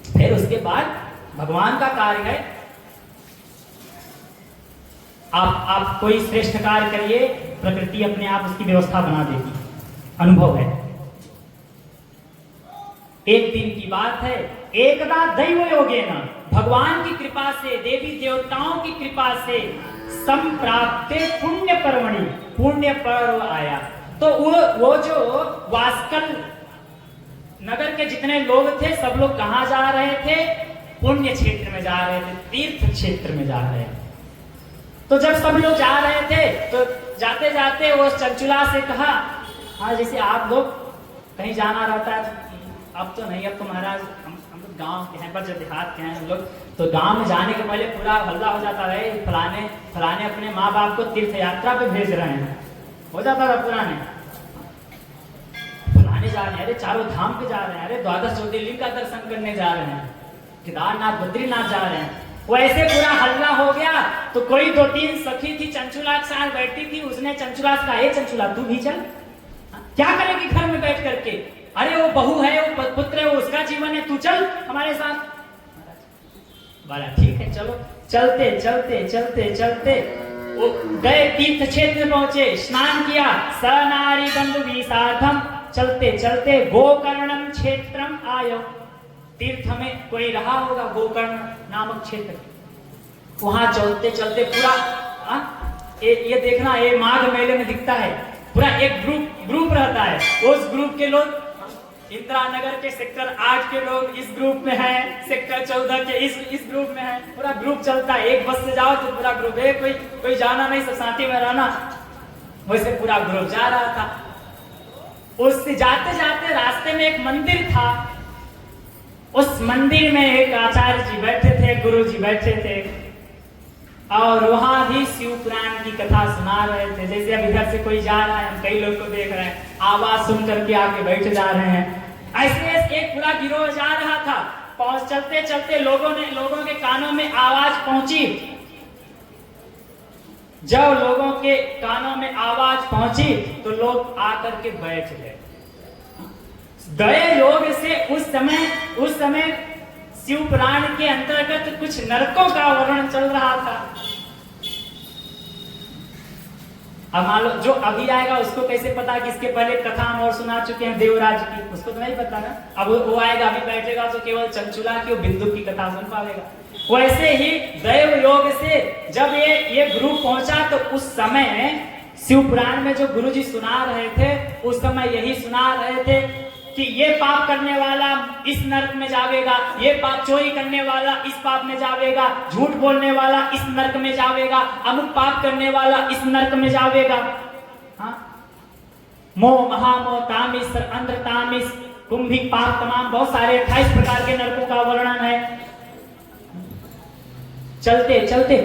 फिर उसके बाद भगवान का कार्य है, आप कोई श्रेष्ठ कार्य करिए, प्रकृति अपने आप उसकी व्यवस्था बना देगी, अनुभव है। एक दिन की बात है, एकदा दैव योगेन, भगवान की कृपा से, देवी देवताओं की कृपा से संप्राप्ते पुण्य पर्वणि, पुण्य पर्व आया। तो वो जो वास्कल नगर के जितने लोग थे सब लोग कहां जा रहे थे? पुण्य क्षेत्र में जा रहे थे, तीर्थ क्षेत्र में जा रहे थे। तो जब सब लोग जा रहे थे तो जाते जाते वो चंचुला से कहा, हाँ जैसे आप लोग कहीं जाना रहता है, अब तो नहीं, अब तो महाराज हम लोग गांव के हैं, पर जब देहात के हैं हम लोग, तो गांव में जाने के पहले पूरा हल्ला हो जाता है, फलाने अपने माँ बाप को तीर्थ यात्रा पे भेज रहे हैं, हो जाता था पुराने। फलाने जा रहे हैं, अरे चारों धाम पे जा रहे हैं, अरे द्वादश ज्योतिर्लिंग का दर्शन करने जा रहे हैं, केदारनाथ बद्रीनाथ जा रहे हैं। वैसे पूरा हल्ला हो गया तो कोई 2-3 सखी थी चंचुला के साथ बैठी थी, उसने चंचुला से कहा, हे चंचुला तू भी चल, क्या करेगी घर में बैठ करके? अरे वो बहू है, वो पुत्र है, वो उसका जीवन है, तू चल हमारे साथ। बोला ठीक है चलो। चलते चलते चलते चलते वो गए, तीर्थ क्षेत्र में पहुंचे, स्नान किया, सनारी बंधु विसाधम, चलते चलते गोकर्णम क्षेत्रम आयो। तीर्थ में कोई रहा होगा, गोकर्ण नामक क्षेत्र, वहां चलते चलते पूरा ये देखना, ये माघ मेले में दिखता है, पूरा एक ग्रुप रहता है, उस ग्रुप के लोग इंदिरा नगर के सेक्टर 8 के लोग इस ग्रुप में हैं, सेक्टर 14 के इस ग्रुप में हैं, पूरा ग्रुप चलता है। एक बस से जाओ तो पूरा ग्रुप है, कोई जाना नहीं, सब साथी में रहना। वैसे पूरा ग्रुप जा रहा था। उससे जाते जाते रास्ते में एक मंदिर था, उस मंदिर में एक आचार्य जी बैठे थे, गुरु जी बैठे थे, और वहां भी शिव पुराण की कथा सुना रहे थे। जैसे अब इधर से कोई जा रहा है, हम कई लोग को देख रहे हैं, आवाज सुन करके आके बैठ जा रहे हैं, ऐसे एक पूरा गिरोह जा रहा था। चलते चलते लोगों के कानों में आवाज पहुंची। जब लोगों के कानों में आवाज पहुंची तो लोग आकर के बैठ गए। गए लोग से उस समय शिव पुराण के अंतर्गत कुछ नरकों का वर्णन चल रहा था। अब मान लो जो अभी आएगा उसको कैसे पता कि इसके पहले कथा हम और सुना चुके हैं देवराज की, उसको तो नहीं पता ना। अब वो आएगा, अभी बैठेगा तो केवल चंचुला की बिंदु की कथा सुन पाएगा। वैसे ही दैव योग से जब ये ग्रुप पहुंचा तो उस समय शिव पुराण में जो गुरु जी सुना रहे थे उस समय यही सुना रहे थे कि ये पाप करने वाला इस नरक में जावेगा, ये पाप चोरी करने वाला इस पाप में जावेगा, झूठ बोलने वाला इस नरक में जावेगा, अमुक पाप करने वाला इस नरक में जावेगा। हाँ? मोह महामोह तामिस अंध्र तामिस कुंभिक पाप तमाम बहुत सारे 28 प्रकार के नरकों का वर्णन है। चलते चलते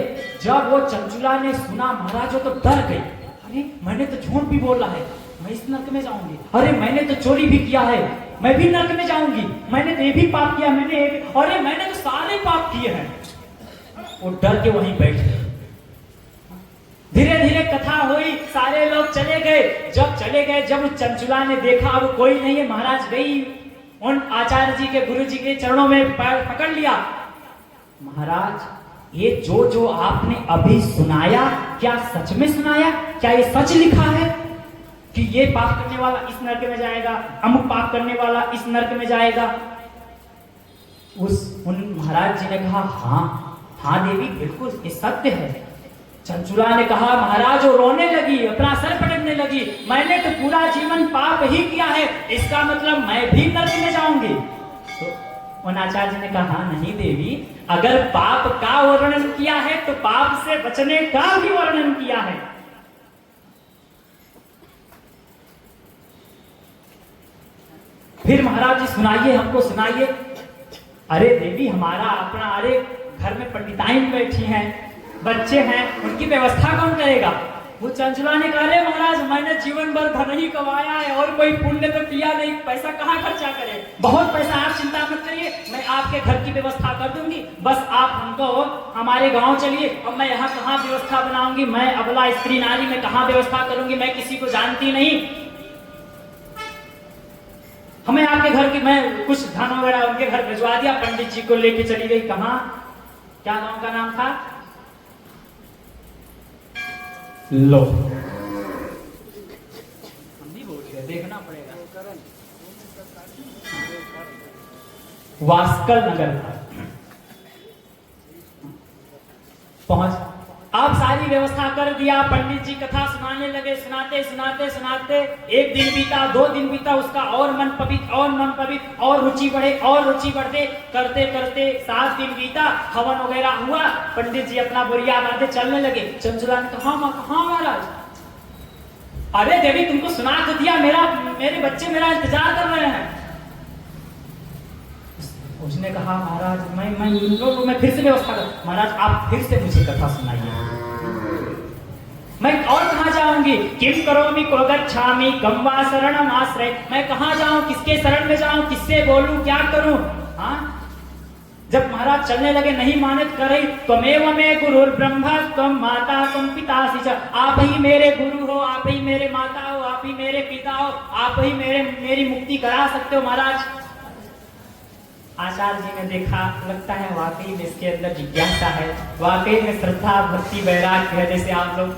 जब वो चंचुला ने सुना महाराज वो तो डर गई। अरे मैंने तो झूठ भी बोला है, मैं इस नरक में जाऊंगी। अरे मैंने तो चोरी भी किया है, मैं भी नरक में जाऊंगी। मैंने तो ये भी पाप किया, अरे मैंने तो सारे पाप किए हैं। वो डर के वहीं बैठ गए। धीरे धीरे कथा हुई, सारे लोग चले गए। जब उस चंचुला ने देखा अब कोई नहीं है, महाराज गई उन आचार्य जी के गुरु जी के चरणों में पैर पकड़ लिया। महाराज ये जो आपने अभी सुनाया क्या सच में सुनाया? क्या ये सच लिखा है कि ये पाप करने वाला इस नरक में जाएगा, अमुक पाप करने वाला इस नरक में जाएगा? उन महाराज जी ने कहा हाँ देवी बिल्कुल ये सत्य है। चंचुला ने कहा महाराज वो रोने लगी, अपना सर पटकने लगी, मैंने तो पूरा जीवन पाप ही किया है, इसका मतलब मैं भी नरक में जाऊंगी। तो उन आचार्य ने कहा नहीं देवी, अगर पाप का वर्णन किया है तो पाप से बचने का भी वर्णन किया है। फिर महाराज जी सुनाइए, हमको सुनाइए। अरे देवी हमारा अपना, अरे घर में पंडिताइन बैठी हैं, बच्चे हैं, उनकी व्यवस्था कौन करेगा? वो चंचला ने कहा, अरे महाराज मैंने जीवन भर धन ही कमाया है और कोई पुण्य तो किया नहीं, पैसा कहाँ खर्चा करे। बहुत पैसा, आप चिंता मत करिए, मैं आपके घर की व्यवस्था कर दूंगी, बस आप हमको हमारे गांव चलिए। अब मैं यहाँ कहाँ व्यवस्था बनाऊंगी, मैं अबला स्त्री नारी में कहाँ व्यवस्था करूंगी, मैं किसी को जानती नहीं। हमें आपके घर की, मैं कुछ धन वगैरह उनके घर भिजवा दिया, पंडित जी को लेके चली गई। कहाँ, क्या गांव का नाम था, लो हम नहीं बोल रहे, देखना पड़ेगा, वास्कल नगर था। पहुंच, आप सारी व्यवस्था कर दिया, पंडित जी कथा सुनाने लगे, सुनाते सुनाते सुनाते एक दिन बीता, 2 दिन बीता, उसका और मन पवित्र और रुचि बढ़े और रुचि बढ़ते, करते करते 7 दिन बीता, हवन वगैरह हुआ, पंडित जी अपना बोरिया बांधे चलने लगे। चंचला ने कहा, कहाँ महाराज, अरे देवी तुमको सुना तो दिया, मेरे बच्चे मेरा इंतजार कर रहे हैं। उसने कहा, महाराज मैं फिर से व्यवस्था कर, महाराज आप फिर से मुझे कथा सुनाइए, मैं और कहाँ जाऊंगी, किम करोमि को गच्छामि कम वा शरणम आश्रय, मैं कहाँ जाऊं, किसके शरण में जाऊं, किससे बोलूं, क्या करूं। हाँ, जब महाराज चलने लगे, नहीं मानत करे, त्वमेव मे गुरुर् ब्रह्मा त्वम माता त्वम पितासि च, आप ही मेरे गुरु हो, आप ही मेरे माता हो, आप ही मेरे पिता हो, आप ही मेरी मुक्ति करा सकते हो महाराज। आचार्य जी ने देखा, लगता है वाकई में इसके अंदर जिज्ञासा है, वाकई में श्रद्धा भक्ति वैराग्य है, जैसे आप लोग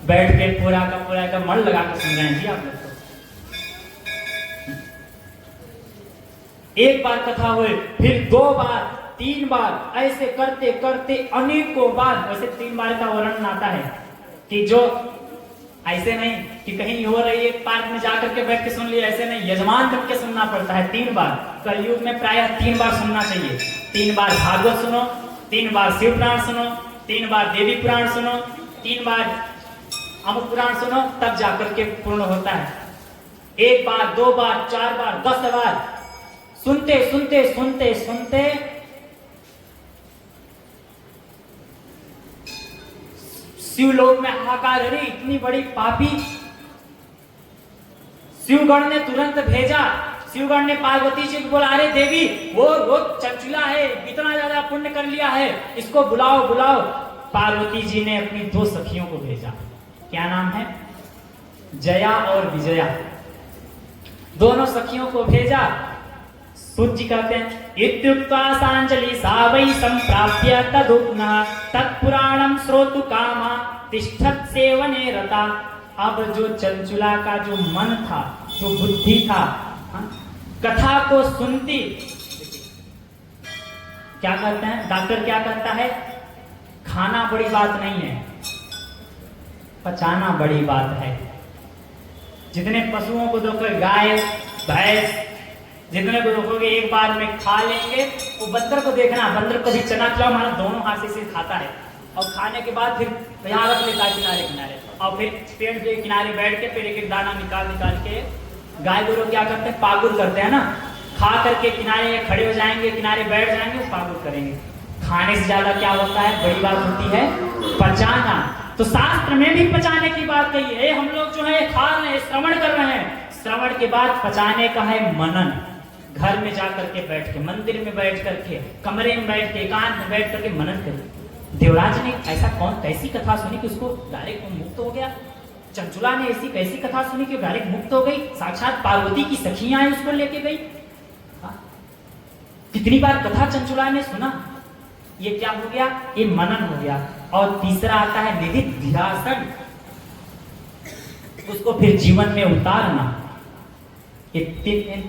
बैठ के पूरा का मन लगा कर सुन रहे हैं जी आप लोग। एक बार कथा हुई, फिर 2 बार, 3 बार, ऐसे करते करते अनेकों बार, वैसे 3 बार का वर्णन आता है कि जो ऐसे नहीं कि कहीं हो रही है पार्क में जाकर के बैठ के सुन लिया, ऐसे नहीं, यजमान बन के सुनना पड़ता है 3 बार। कलयुग में प्रायः 3 बार सुनना चाहिए। 3 बार भागवत सुनो, 3 बार शिव पुराण सुनो, 3 बार देवी पुराण सुनो, 3 बार अमुक पुराण सुनो, तब जाकर के पूर्ण होता है। 1 बार, 2 बार, 4 बार, 10 बार सुनते सुनते सुनते सुनते शिवलोक में हाहाकार, अरे इतनी बड़ी पापी। शिवगण ने तुरंत भेजा, शिवगण ने पार्वती जी को बोला, अरे देवी वो चंचुला है, इतना ज्यादा पुण्य कर लिया है, इसको बुलाओ बुलाओ। पार्वती जी ने अपनी 2 सखियों को भेजा, क्या नाम है, जया और विजया, दोनों सखियों को भेजा। सूत जी कहते हैं, इत्युक्त्वा सांजलि सा वै संप्राप्य तदुग्नः तत्पुराणं श्रोतु कामा तिष्ठत् सेवने रता। अब जो चंचुला का जो मन था, जो बुद्धि था, कथा को सुनती, क्या करते हैं डॉक्टर, क्या करता है, खाना बड़ी बात नहीं है, पचाना बड़ी बात है। जितने पशुओं को देखो, गाय भैंस, जितने को देखोगे एक बार में खा लेंगे। वो बंदर को देखना, बंदर को भी चना खिलाओ, हमारा दोनों हाथ से खाता है, और खाने के बाद फिर यहाँ रख लेता है किनारे किनारे, और फिर पेड़ के किनारे बैठ के फिर एक दाना निकाल के गाय गोरू क्या करते हैं, पागुर करते हैं ना, खा करके किनारे खड़े हो जाएंगे, किनारे बैठ जाएंगे, पागुर करेंगे। खाने से ज्यादा क्या होता है, बड़ी बात होती है पचाना। तो शास्त्र में भी पचाने की बात कही है। हम लोग जो है खा रहे हैं, श्रवण कर रहे हैं, श्रवण के बाद पचाने का है मनन। घर में जाकर के बैठ के, मंदिर में बैठ करके, कमरे में बैठ के, एकांत में बैठ करके मनन करें। देवराज ने ऐसा कैसी कथा सुनी कि उसको डायरेक्ट मुक्त हो गया। चंचुला ने ऐसी कैसी कथा सुनी कि डायरेक्ट मुक्त हो गई। साक्षात पार्वती की सखियां आई, उसको लेके गई। कितनी बार कथा चंचुला ने सुना, ये क्या हो गया, ये मनन हो गया। और तीसरा आता है निधिध्यासन, उसको फिर जीवन में उतारना। ये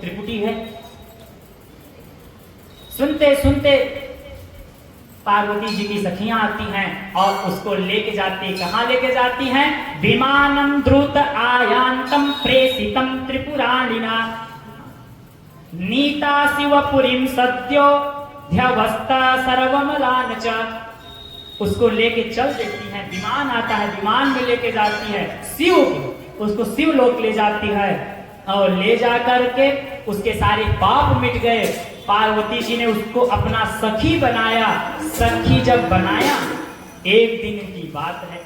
त्रिपुटी है। सुनते सुनते पार्वती जी की सखियां आती हैं और उसको लेके जाती, कहां लेके जाती हैं, विमानम द्रुत आयांतम प्रेषितम त्रिपुराणिना नीता शिवपुरीम सद्यो ध्यवस्ता सर्वमलान च। उसको लेके चल देती हैं, विमान आता है, विमान में लेके जाती है शिव, उसको शिवलोक ले जाती है और ले जा करके उसके सारे पाप मिट गए। पार्वती जी ने उसको अपना सखी बनाया। सखी जब बनाया, एक दिन की बात है,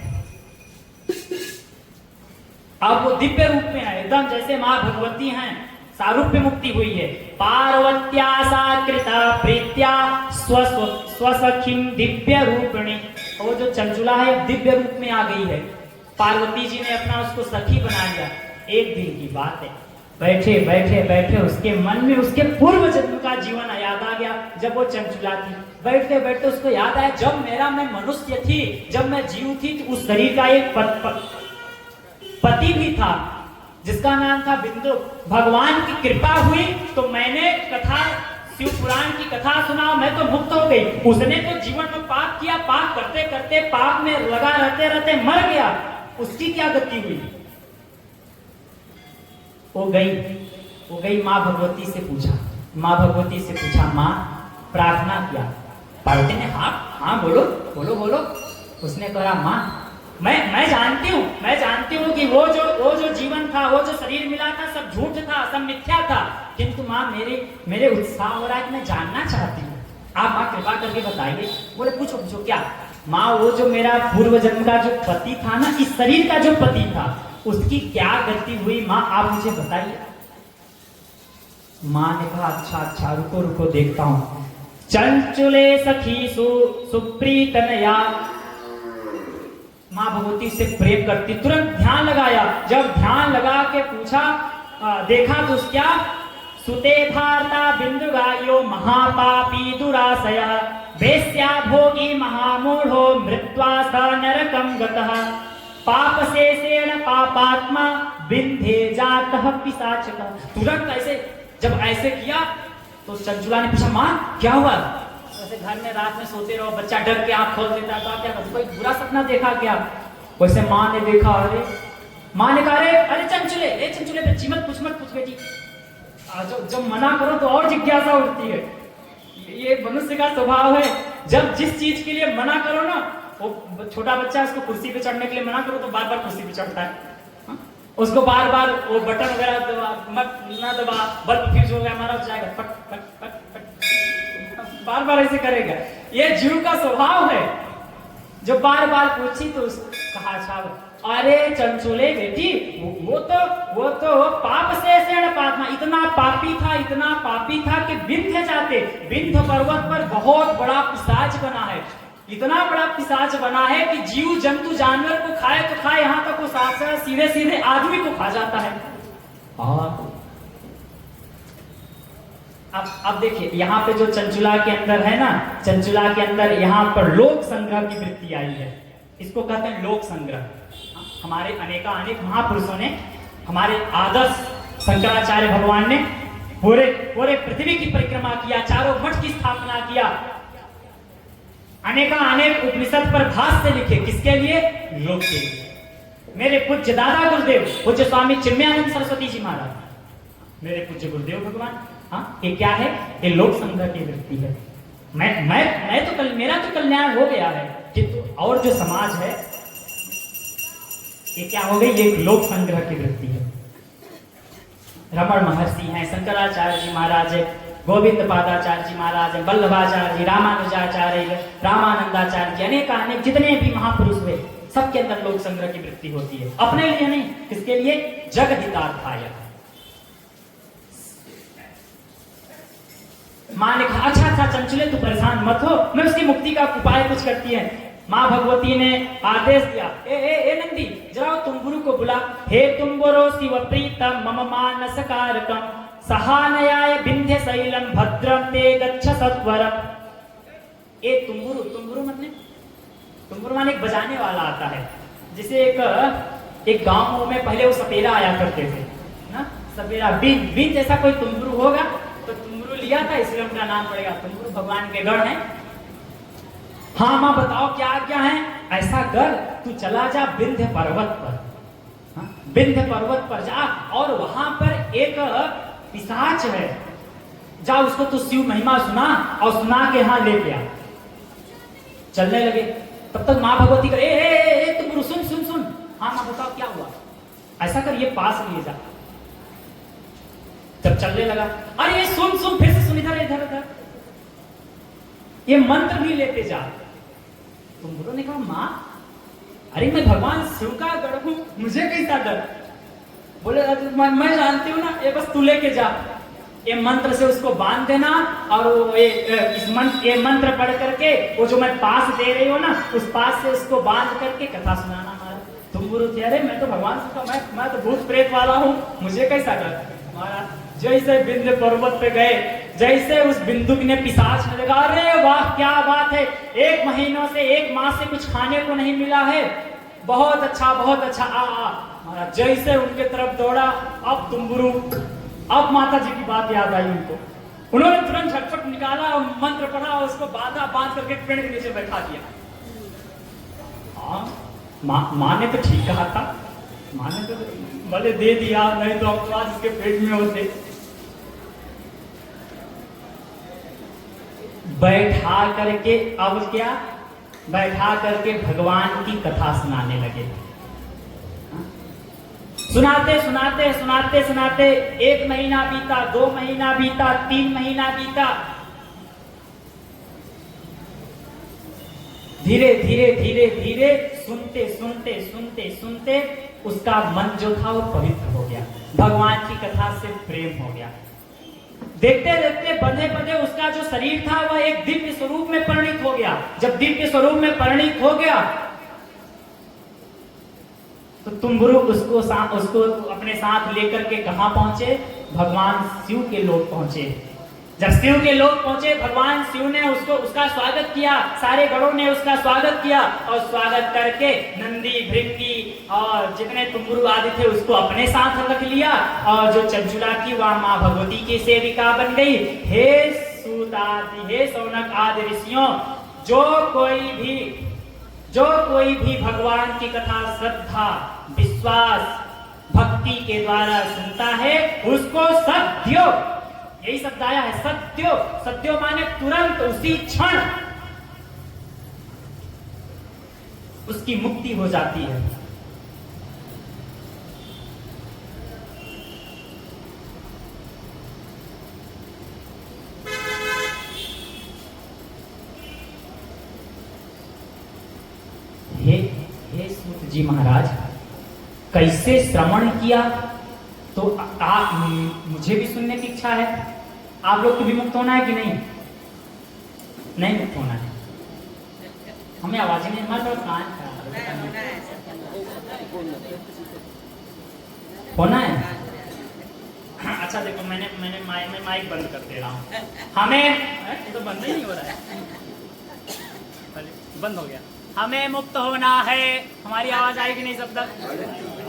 अब वो दिव्य रूप में है, एकदम जैसे माँ भगवती हैं, सारूप्य मुक्ति हुई है। पार्वत्या साकृता प्रीत्या स्वसखीम दिव्य रूपिणी। वो जो चंचुला है अब दिव्य रूप में आ गई है। पार्वती जी ने अपना उसको सखी बना लिया। एक दिन की बात है, बैठे बैठे बैठे उसके मन में उसके पूर्व जन्म का जीवन याद आ गया। जब वो चंचुला थी, बैठते बैठते उसको याद आया, जब मैं मनुष्य थी, जब मैं जीव थी, तो उस शरीर का एक पति भी था जिसका नाम था बिंदु। भगवान की कृपा हुई तो मैंने कथा, शिव पुराण की कथा सुना, मैं तो मुक्त हो गई। उसने तो जीवन में पाप किया, पाप करते करते पाप में लगा रहते रहते मर गया। उसकी क्या गति हुई? वो गई माँ भगवती से पूछा, माँ भगवती से पूछा, माँ प्रार्थना किया। पार्वती ने हाँ बोलो बोलो बोलो। उसने कहा माँ मैं जानती हूँ कि वो जो जीवन था, वो जो शरीर मिला था, सब झूठ था, सब मिथ्या था, किंतु माँ मेरे उत्साह हो रहा है कि मैं जानना चाहती हूँ। आप माँ कृपा करके बताइए। बोले पूछो क्या? माँ वो जो मेरा पूर्व जन्म का जो पति था ना, इस शरीर का जो पति था, उसकी क्या गति हुई माँ, आप मुझे बताइए। माँ ने कहा अच्छा रुको देखता हूँ। चंचुले सखी सुप्रीतनया। माँ भगवती से प्रेम करती, तुरंत ध्यान लगाया। जब ध्यान लगा के पूछा, देखा तो क्या? सुते भारता बिंदुगायो महापापी दुराशय वेश्या भोगी महामूढ़ो मृत्वा स नरकं गतः पाप शेषेण पापात्मा बिंधे जातः पिशाचकः। तुरंत ऐसे जब ऐसे किया तो चंचुला ने पूछा, माँ क्या हुआ? वैसे घर में रात में सोते रहो, बच्चा डर के आंख खोल देता है, तो क्या कोई बुरा सपना देखा क्या? वैसे माँ ने देखा, माँ ने कहा अरे चंचुले बच्ची मत पूछ बेटी। जब मना करो तो और जिज्ञासा उठती है। ये मनुष्य का स्वभाव है। जब जिस चीज के लिए मना करो ना, वो छोटा बच्चा उसको कुर्सी पे चढ़ने के लिए मना करो तो बार बार कुर्सी पे चढ़ता है। उसको बार बार वो बटन वगैरह दबा, मत ना दबा, बल्ब फ्यूज हो गया हमारा हो जाएगा, फट फट फट फट, बार बार ऐसे करेगा। ये जीव का स्वभाव है। जो बार बार पूछी तो कहा अच्छा, अरे चंचुले बेटी, वो तो पाप से पापमा, इतना पापी था कि विंध्य पर्वत पर बहुत बड़ा पिशाच बना है। इतना बड़ा पिशाच बना है कि जीव जंतु जानवर को खाए तो खाए, यहाँ तक वो साथ सीधे आदमी को खा जाता है। और अब देखिए यहाँ पे जो चंचुला के अंदर है ना, चंचुला के अंदर यहाँ पर लोक संग्रह की वृत्ति आई है। इसको कहते हैं लोक संग्रह। हमारे अनेक महापुरुषों ने, हमारे आदर्श शंकराचार्य भगवान ने पूरे पृथ्वी की परिक्रमा किया, चारों मठ की स्थापना किया, अनेक उपनिषद पर भाष्य लिखे। किसके लिए? लोक के लिए। मेरे पूज्य दादा गुरुदेव पूज्य स्वामी चिन्मयानंद सरस्वती जी महाराज, मेरे पूज्य गुरुदेव भगवान। हाँ, ये क्या है? ये लोक संग्रह की वृत्ति है। मैं तो मेरा तो कल्याण हो गया है, किंतु और जो समाज है ये क्या हो गई? ये लोक संग्रह की वृत्ति है। रमण महर्षि हैं, शंकराचार्य जी महाराज है, गोविंद पादाचार्य जी महाराज है, वल्लभाचार्य जी, रामानुजाचार्य, रामानंदाचार्य जी, अनेक जितने भी महापुरुष हुए, सबके अंदर लोक संग्रह की वृत्ति होती है। अपने लिए नहीं, किसके लिए? जग हितार्थाय। माँ ने कहा अच्छा चंचुले तू परेशान मत हो, मैं उसकी मुक्ति का उपाय कुछ करती है। माँ भगवती ने आदेश दिया, ए नंदी, जरा तुम्बुरु को बुला। हे तुम्बुरो शिव प्रीतम मम मानसकारकम सहानयाय विंध्य शैलम भद्रम ते गच्छ सत्वरम। ए तुम्बुरु मतलब, तुम्बुरु माने एक बजाने वाला आता है। जिसे एक गांव में पहले वो सपेरा आया करते थे ना, सपेरा बीन जैसा कोई तुम्बुरु होगा तो तुम्बुरु लिया था, इसलिए उनका नाम पड़ेगा। तुम्बुरु भगवान के गण है। हाँ माँ बताओ क्या है? ऐसा कर, तू चला जा विंध्य पर्वत पर, विंध्य पर्वत पर जा, और वहां पर एक पिशाच है, जा उसको तू शिव महिमा सुना और सुना के यहाँ ले गया। चलने लगे। तब तक माँ भगवती कर तुम्बुरु सुन। हाँ माँ बताओ क्या हुआ? ऐसा कर, ये पास लिए जा। जब चलने लगा, अरे ये सुन फिर से सुन, इधर ये मंत्र भी लेते जा। तुम्बुरु ने कहा माँ, अरे मैं भगवान शिव का गढ़ हूं, मुझे कैसा डर? बोले मैं जानती हूँ ना, ये बस तू लेके जा, ये मंत्र से उसको बांध देना, और वो ये मंत्र पढ़ करके वो जो मैं पास दे रही हूँ ना, उस पास से उसको बांध करके कथा सुनाना। महाराज तुम गुरु थे, अरे मैं तो भगवान का, मैं तो भूत प्रेत वाला हूँ, मुझे कैसा कर। महाराज जैसे बिंदु पर्वत पे गए, जैसे उस बिंदु ने पिशाच ने देखा, अरे वाह क्या बात है, 1 महीनों से 1 माह से कुछ खाने को नहीं मिला है, बहुत अच्छा बहुत अच्छा, आ महाराज जैसे उनके तरफ दौड़ा। अब तुम गुरु, अब माता जी की बात याद आई उनको, उन्होंने तुरंत झटपट निकाला और मंत्र पढ़ा और उसको बांध करके पेड़ के नीचे बैठा दिया। हाँ माँ ने तो ठीक कहा था, माँ ने तो भले दे दिया, नहीं तो अब आज इसके पेट में होते। बैठा करके अब क्या, बैठा करके भगवान की कथा सुनाने लगे। सुनाते सुनाते सुनाते सुनाते 1 महीना बीता, 2 महीना बीता, 3 महीना बीता। धीरे धीरे धीरे धीरे सुनते सुनते सुनते सुनते उसका मन जो था वो पवित्र हो गया, भगवान की कथा से प्रेम हो गया। देखते देखते बंधे बंधे उसका जो शरीर था वह एक दिव्य स्वरूप में परिणित हो गया। जब दिव्य स्वरूप में परिणित हो गया तो तुम गुरु उसको अपने साथ लेकर के कहां पहुंचे, भगवान शिव के लोक पहुंचे। जब शिव के लोक पहुंचे, भगवान शिव ने उसका स्वागत किया, सारे गणों ने उसका स्वागत किया, और स्वागत करके नंदी भृंगी और जितने तुमगुरु आदि थे उसको अपने साथ रख लिया, और जो चंचुला थी वह माँ भगवती की सेविका बन गई। हे सूत आदि, हे शौनक आदि ऋषियों, जो कोई भी भगवान की कथा श्रद्धा विश्वास भक्ति के द्वारा सुनता है, उसको सत्यो, यही शब्द आया है, सत्यो। सत्यो माने तुरंत, उसी क्षण उसकी मुक्ति हो जाती है। हे सूत जी महाराज, कैसे श्रवण किया, तो मुझे भी सुनने की इच्छा है। आप लोग को भी मुक्त होना है कि नहीं? नहीं मुक्त होना है, हमें आवाज नहीं, हमारे पास कान होना है। अच्छा देखो, मैंने माइक बंद कर दे रहा हूँ। हमें तो बंद ही नहीं हो रहा है, बंद हो गया। हमें मुक्त होना है, हमारी आवाज आएगी नहीं सब तक।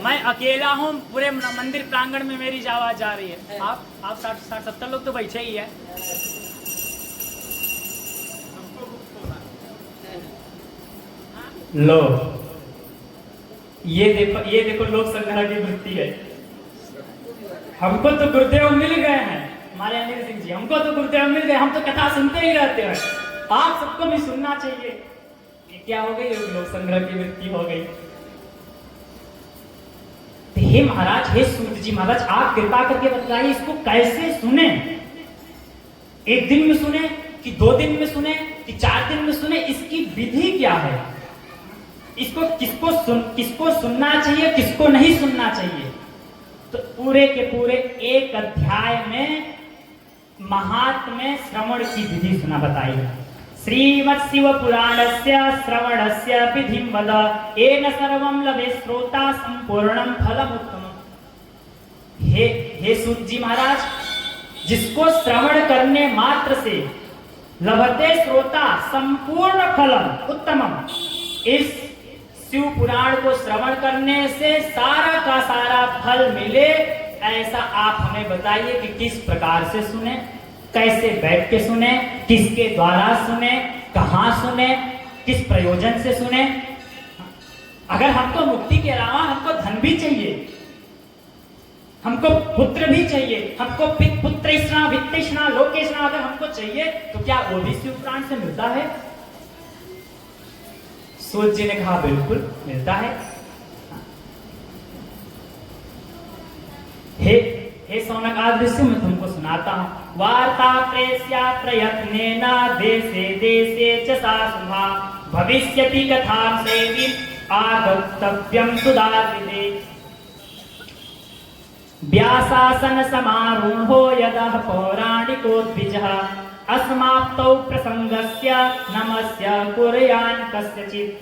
मैं अकेला हूँ, पूरे मंदिर प्रांगण में मेरी आवाज जा रही है। आप 60-70 लोग तो बैठे ही है। लो, ये देखो लोक संग्रह की वृत्ति है। हमको तो गुरुदेव मिल गए हैं, हमारे अनिल सिंह जी, हमको तो गुरुदेव मिल गए, हम तो कथा सुनते ही रहते हैं। आप सबको भी सुनना चाहिए। क्या हो गई, लोक संग्रह की वृत्ति हो गई। हे महाराज, हे सूत जी महाराज, आप कृपा करके बताइए इसको कैसे सुने। 1 दिन में सुने कि 2 दिन में सुने कि 4 दिन में सुने, इसकी विधि क्या है? इसको किसको सुनना चाहिए, किसको नहीं सुनना चाहिए? तो पूरे के पूरे 1 अध्याय में महात्म्य श्रवण की विधि सुना बताइए। श्रीमत्शिव पुराणस्य श्रवणस्य विधिं वद, येन सर्वं लभे श्रोता संपूर्णं फलमुत्तमम्। हे सूत जी महाराज, जिसको श्रवण करने मात्र से लभते श्रोता संपूर्ण फलम उत्तमम, इस शिव पुराण को श्रवण करने से सारा का सारा फल मिले, ऐसा आप हमें बताइए कि किस प्रकार से सुने, कैसे बैठ के सुने, किसके द्वारा सुने, कहां सुने, किस प्रयोजन से सुने। अगर हमको मुक्ति के अलावा हमको धन भी चाहिए, हमको पुत्र भी चाहिए, हमको पुत्रेष्णा वित्तेष्णा लोकेष्णा अगर हमको चाहिए, तो क्या वो भी शिव पुराण से मिलता है? सूत जी ने कहा बिल्कुल मिलता है। हे शौनक आदि ऋषि, मैं तुमको सुनाता हूँ। वार्ता प्रेस्या प्रयत्नेन देशे देशे च सा शुभा, भविष्यति कथां सेवी आगन्तव्यं सुदार्विदे। व्यासासन समारूढ़ो यदः पौराणिको द्विजः अस्माप्तौ प्रसंगस्य नमस्य कुर्यान् कस्यचित्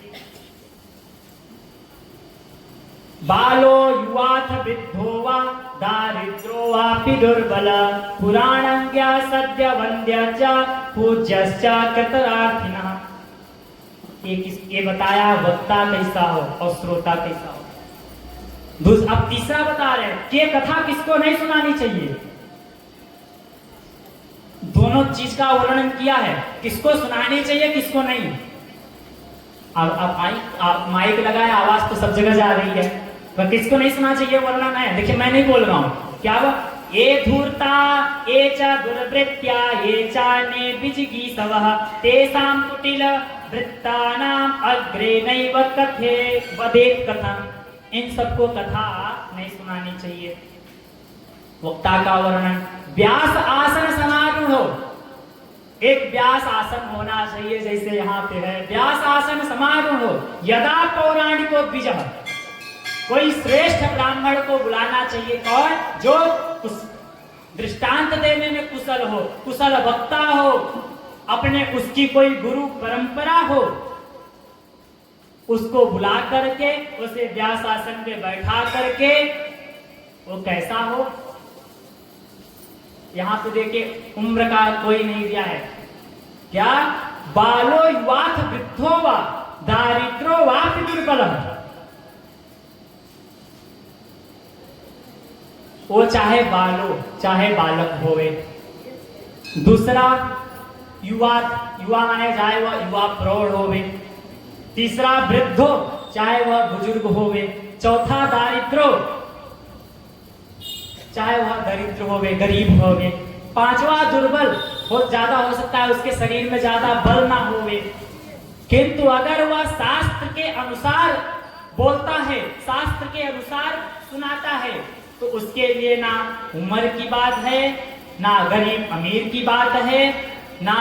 बालो युवाथ वृद्धो वा दारिद्रो वापि दुर्बल पुराणज्ञ सद्य वन्द्य च पूज्यश्च कृतार्थिनः। ये बताया वक्ता कैसा हो और श्रोता कैसा हो। अब तीसरा बता रहे हैं कि कथा किसको नहीं सुनानी चाहिए। दोनों चीज का वर्णन किया है, किसको सुनानी चाहिए किसको नहीं। अब माइक लगाया, आवाज तो सब जगह जा रही है, पर किसको नहीं सुना चाहिए वर्णन है। देखिए मैं नहीं बोल रहा हूं, क्या वो ये धूर्ता ये च दुर्वृत्त्या ये चाने बिजिगीषवः तेषां कुटिल वृत्तानाम् अग्रे नैव कथे वदेत् कथम्। इन सबको कथा नहीं सुनानी चाहिए। वक्ता का वर्णन व्यास आसन समारूढ़ो, एक व्यास आसन होना चाहिए जैसे यहाँ पे है। व्यास आसन समारूढ़ो यदा पौराणिको द्विजः, कोई श्रेष्ठ ब्राह्मण को बुलाना चाहिए। कौन? जो उस दृष्टांत देने में कुशल हो, कुशल वक्ता हो, अपने उसकी कोई गुरु परंपरा हो, उसको बुला करके उसे व्यास आसन पे बैठा करके वो कैसा हो। यहां पे देखिए उम्र का कोई नहीं दिया है। क्या? बालो युवाथ वृद्धो वा दारिद्रो वापि दुर्बलः, वो चाहे बालो चाहे बालक होवे। दूसरा युवा, युवा माने चाहे वह युवा प्रौढ़ होवे। तीसरा वृद्धो, चाहे वह बुजुर्ग होवे। चौथा दारिद्रो, चाहे वह दरिद्र होवे, गरीब होवे। पांचवा दुर्बल, बहुत ज्यादा हो सकता है उसके शरीर में ज्यादा बल ना होवे, किंतु अगर वह शास्त्र के अनुसार बोलता है, शास्त्र के अनुसार सुनाता है, तो उसके लिए ना उम्र की बात है, ना गरीब अमीर की बात है, ना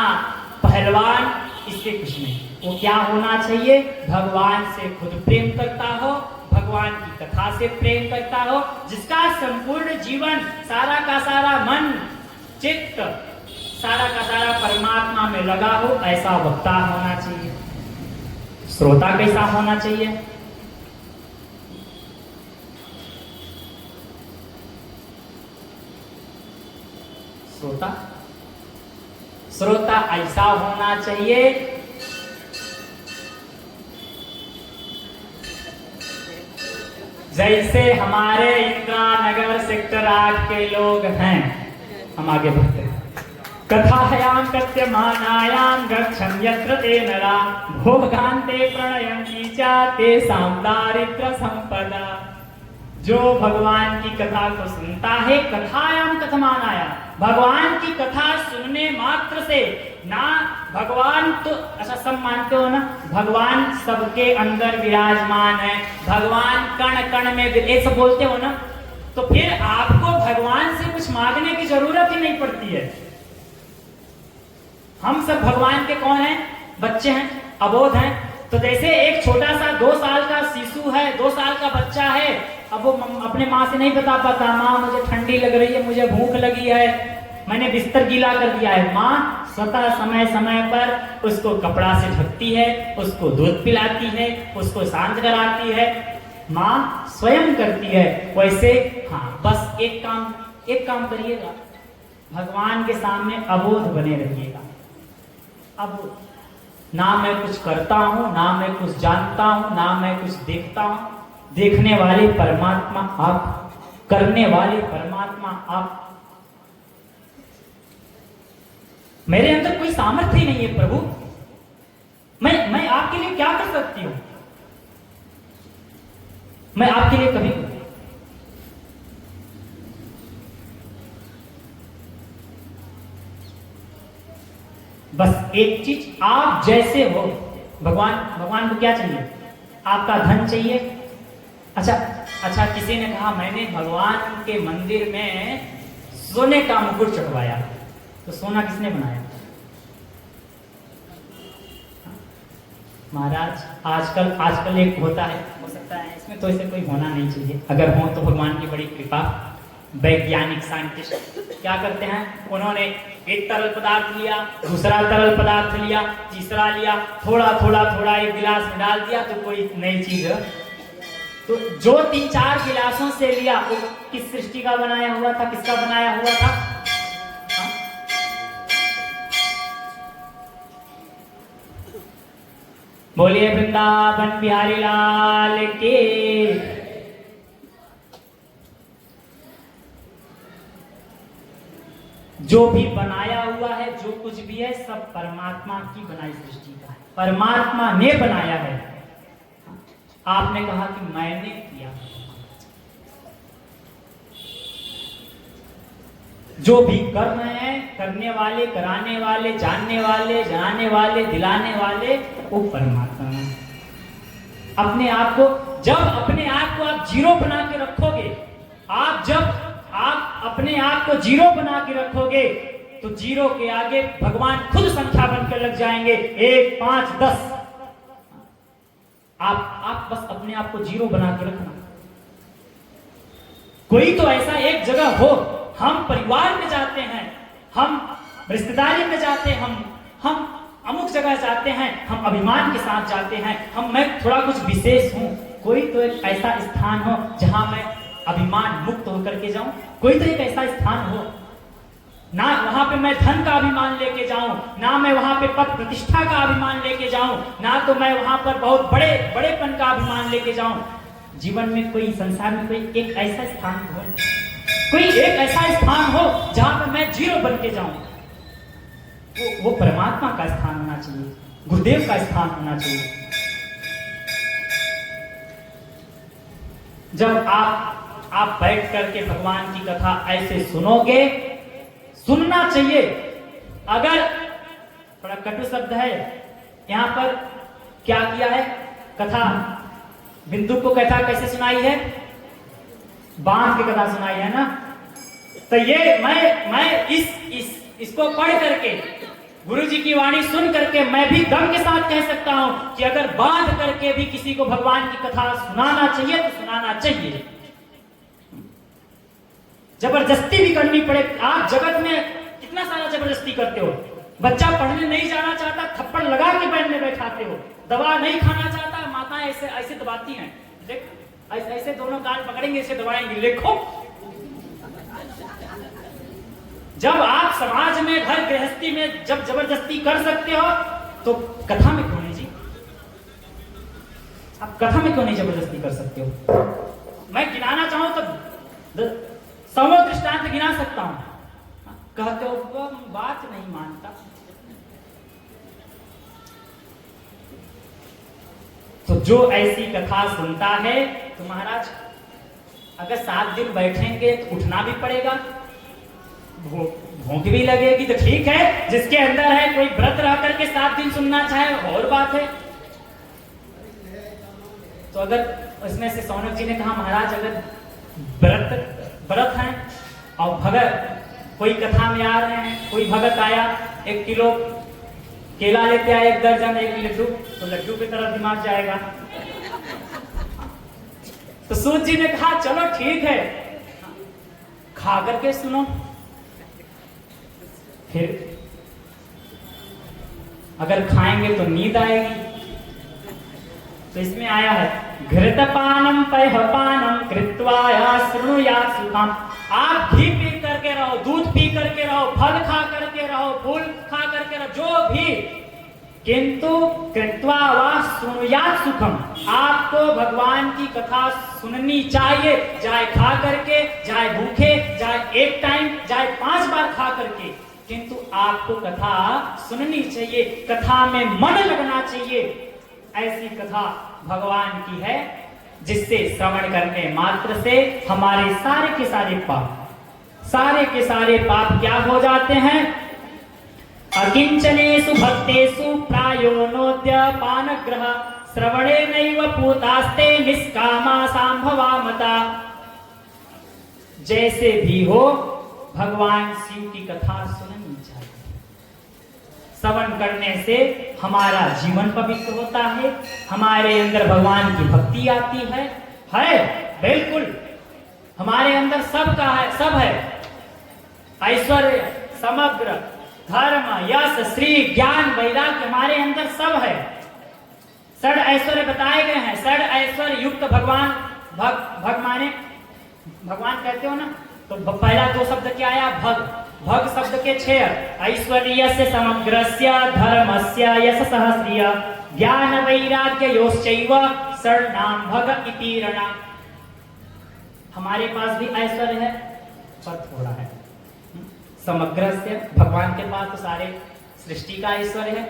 पहलवान, इससे कुछ नहीं। वो क्या होना चाहिए? भगवान से खुद प्रेम करता हो, भगवान की कथा से प्रेम करता हो, जिसका संपूर्ण जीवन, सारा का सारा मन चित्त, सारा का सारा परमात्मा में लगा हो, ऐसा वक्ता होना चाहिए। श्रोता कैसा होना चाहिए? श्रोता, श्रोता ऐसा होना चाहिए जैसे हमारे इंदिरा नगर सेक्टर 8 के लोग हैं। हम आगे बढ़ते हैं। कथायां कथ्यमानायां गच्छन् यत्र ते नरा भोगान्ते प्रणयन्ति च तेषां दारिद्र्य संपदा। जो भगवान की कथा को सुनता है, कथायाम कथमानाया, भगवान की कथा सुनने मात्र से ना, भगवान तो अच्छा सब मानते हो ना, भगवान सबके अंदर विराजमान है, भगवान कण कण में, ये सब बोलते हो ना, तो फिर आपको भगवान से कुछ मांगने की जरूरत ही नहीं पड़ती है। हम सब भगवान के कौन हैं? बच्चे हैं, अबोध हैं। तो जैसे एक छोटा सा 2 साल का शिशु है, 2 साल का बच्चा है, अब वो अपने माँ से नहीं बता पाता, माँ मुझे ठंडी लग रही है, मुझे भूख लगी है, मैंने बिस्तर गीला कर दिया है। माँ स्वतः समय समय पर उसको कपड़ा से ढकती है, उसको दूध पिलाती है, उसको शांत कराती है, माँ स्वयं करती है। वैसे हाँ, बस एक काम करिएगा, भगवान के सामने अबोध बने रहिएगा। अब ना मैं कुछ करता हूं, ना मैं कुछ जानता हूं, ना मैं कुछ देखता हूं, देखने वाले परमात्मा आप, करने वाले परमात्मा आप। मेरे अंदर कोई सामर्थ्य ही नहीं है प्रभु, मैं आपके लिए क्या कर सकती हूं? मैं आपके लिए कभी बस एक चीज, आप जैसे हो, भगवान को क्या चाहिए? आपका धन चाहिए? अच्छा किसी ने कहा मैंने भगवान के मंदिर में सोने का मुकुट चढ़वाया, तो सोना किसने बनाया? महाराज आजकल एक होता है, हो सकता है इसमें तो ऐसे कोई होना नहीं चाहिए, अगर हो तो भगवान की बड़ी कृपा, वैज्ञानिक साइंटिस्ट क्या करते हैं, उन्होंने एक तरल पदार्थ लिया, दूसरा तरल पदार्थ लिया, तीसरा लिया, थोड़ा थोड़ा थोड़ा एक गिलास में डाल दिया तो कोई नई चीज है। तो जो 3-4 गिलासों से लिया वो किस सृष्टि का बनाया हुआ था, किसका बनाया हुआ था? हाँ? बोलिए वृंदावन बिहारी लाल के। जो भी बनाया हुआ है, जो कुछ भी है, सब परमात्मा की बनाई सृष्टि का है, परमात्मा ने बनाया है। आपने कहा कि मैंने किया। जो भी कर रहे हैं, करने वाले, कराने वाले, जानने वाले, जनाने वाले, दिलाने वाले, वो परमात्मा है। अपने आप को, जब अपने आप को आप जीरो बना के रखोगे, जब आप अपने आप को जीरो बना के रखोगे तो जीरो के आगे भगवान खुद संख्या बनकर लग जाएंगे, 1, 5, 10। आप बस अपने आप को जीरो बना के रखना। कोई तो ऐसा एक जगह हो, हम परिवार में जाते हैं, हम रिश्तेदारी में जाते हैं, हम अमुक जगह जाते हैं, हम अभिमान के साथ जाते हैं, मैं थोड़ा कुछ विशेष हूं। कोई तो एक ऐसा स्थान हो जहां मैं अभिमान मुक्त होकर के जाऊं। कोई तो एक ऐसा स्थान हो, ना वहां पे मैं धन का अभिमान लेके जाऊं, ना मैं वहां पे पद प्रतिष्ठा का अभिमान लेके जाऊं, ना तो मैं वहां पर बहुत बड़ेपन का अभिमान लेके जाऊं। जीवन में कोई, संसार में कोई एक ऐसा स्थान हो, कोई एक ऐसा स्थान हो जहां पर मैं जीरो बन के जाऊं। वो परमात्मा का स्थान होना चाहिए, गुरुदेव का स्थान होना चाहिए। जब आप बैठ करके भगवान की कथा ऐसे सुनोगे, सुनना चाहिए। अगर थोड़ा कटु शब्द है यहां पर, क्या किया है, कथा बिंदु को कथा कैसे सुनाई है, बांध की कथा सुनाई है ना। तो ये मैं इसको पढ़ करके, गुरु जी की वाणी सुन करके मैं भी दम के साथ कह सकता हूं कि अगर बांध करके भी किसी को भगवान की कथा सुनाना चाहिए तो सुनाना चाहिए। जबरदस्ती भी करनी पड़े। आप जगत में कितना सारा जबरदस्ती करते हो। बच्चा पढ़ने नहीं जाना चाहता, थप्पड़ लगा के बैठ में बैठाते हो। दवा नहीं खाना चाहता, माताएं ऐसे दबाती हैं, देख ऐसे दोनों कान पकड़ेंगे, ऐसे दबाएंगे, लिखो। जब आप समाज में, घर गृहस्थी में जब जबरदस्ती कर सकते हो तो कथा में क्यों नहीं जी? आप कथा में क्यों नहीं जबरदस्ती कर सकते हो? मैं गिनाना चाहूं तो 100 दृष्टांत गिना सकता हूं। कहते हो वो बात नहीं मानता, तो जो ऐसी कथा सुनता है तो महाराज अगर 7 दिन बैठेंगे तो उठना भी पड़ेगा, भूख भी लगेगी, तो ठीक है। जिसके अंदर है, कोई व्रत रह करके 7 दिन सुनना चाहे और बात है। तो अगर उसमें से सौनक जी ने कहा महाराज अगर व्रत है और भगत कोई कथा में आ रहे हैं, कोई भगत आया, 1 किलो केला लेते आए, 1 दर्जन, 1 लड्डू, तो लड्डू की तरफ दिमाग जाएगा। तो सूत जी ने कहा चलो ठीक है, खा करके सुनो। फिर अगर खाएंगे तो नींद आएगी। तो इसमें आया है घृतपानम पयःपानम कृत्वा शृणुयात् सुखम। आप घी पी करके रहो, दूध पी करके रहो, फल खा करके रहो, फूल खा करके रहो, जो भी, किंतु कृत्वा वा शृणुयात् सुखम। आपको भगवान की कथा सुननी चाहिए, चाहे खा करके, चाहे भूखे, चाहे एक टाइम, चाहे 5 बार खा करके, किंतु आपको कथा सुननी चाहिए, कथा में मन लगना चाहिए। ऐसी कथा भगवान की है जिससे श्रवण करने मात्र से हमारे सारे के सारे पाप क्या हो जाते हैं? अकिंचनेषु भक्तेषु प्रायो नोद्यपानग्रह श्रवणेनैव पूतास्ते निष्कामा संभवा मता। जैसे भी हो भगवान शिव की कथा सुननी चाहिए। श्रवण करने से हमारा जीवन पवित्र होता है, हमारे अंदर भगवान की भक्ति आती है बिल्कुल। हमारे अंदर सब का है, सब है। ऐश्वर्य, समग्र, धर्म, यश, श्री, ज्ञान, वैराग्य हमारे अंदर सब है। षड ऐश्वर्य बताए गए हैं। षड ऐश्वर्य युक्त भगवान, भग माने भगवान कहते हो ना, तो पहला दो शब्द क्या आया? भग। भग शब्द के 6 ऐश्वर्यस्य समग्रस्य धर्मस्य यशसः श्रिय ज्ञान वैराग्य योश्चैव षड्नाम भग इति रणा। हमारे पास भी ऐश्वर्य है पर थोड़ा है। समग्रस्य भगवान के पास तो सारे सृष्टि का ऐश्वर्य है।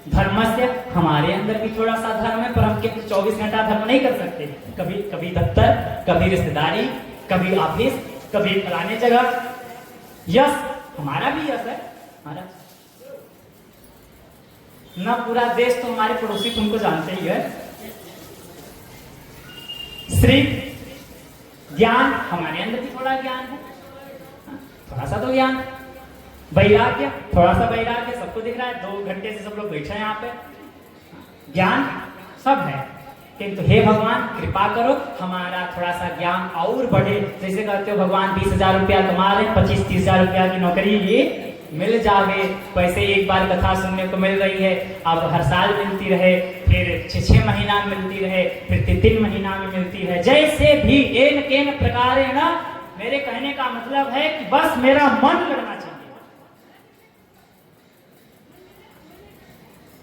धर्मस्य हमारे अंदर भी थोड़ा सा धर्म है, पर हम 24 घंटा धर्म नहीं कर सकते। कभी कभी दफ्तर, कभी रिश्तेदारी, कभी ऑफिस, कभी फलाने जगह। यश हमारा भी यश है। हमारा ना पूरा देश तो हमारे पड़ोसी तुमको जानते ही है। श्री ज्ञान हमारे अंदर भी थोड़ा ज्ञान है, थोड़ा सा तो ज्ञान। वैराग्य थोड़ा सा वैराग्य सबको दिख रहा है। 2 घंटे से सब लोग बैठे हैं यहाँ पे। ज्ञान सब है, किंतु हे भगवान कृपा करो हमारा थोड़ा सा ज्ञान और बढ़े। जैसे कहते हो भगवान 20,000 रुपया कमा रहे, 25-30 हजार रुपया की नौकरी ये मिल जावे। पैसे एक बार कथा सुनने को मिल रही है, अब हर साल मिलती रहे, फिर 6 महीना में मिलती रहे, फिर 3 महीना में मिलती है। जैसे भी एन केन प्रकार है ना, मेरे कहने का मतलब है कि बस मेरा मन लगना चाहिए।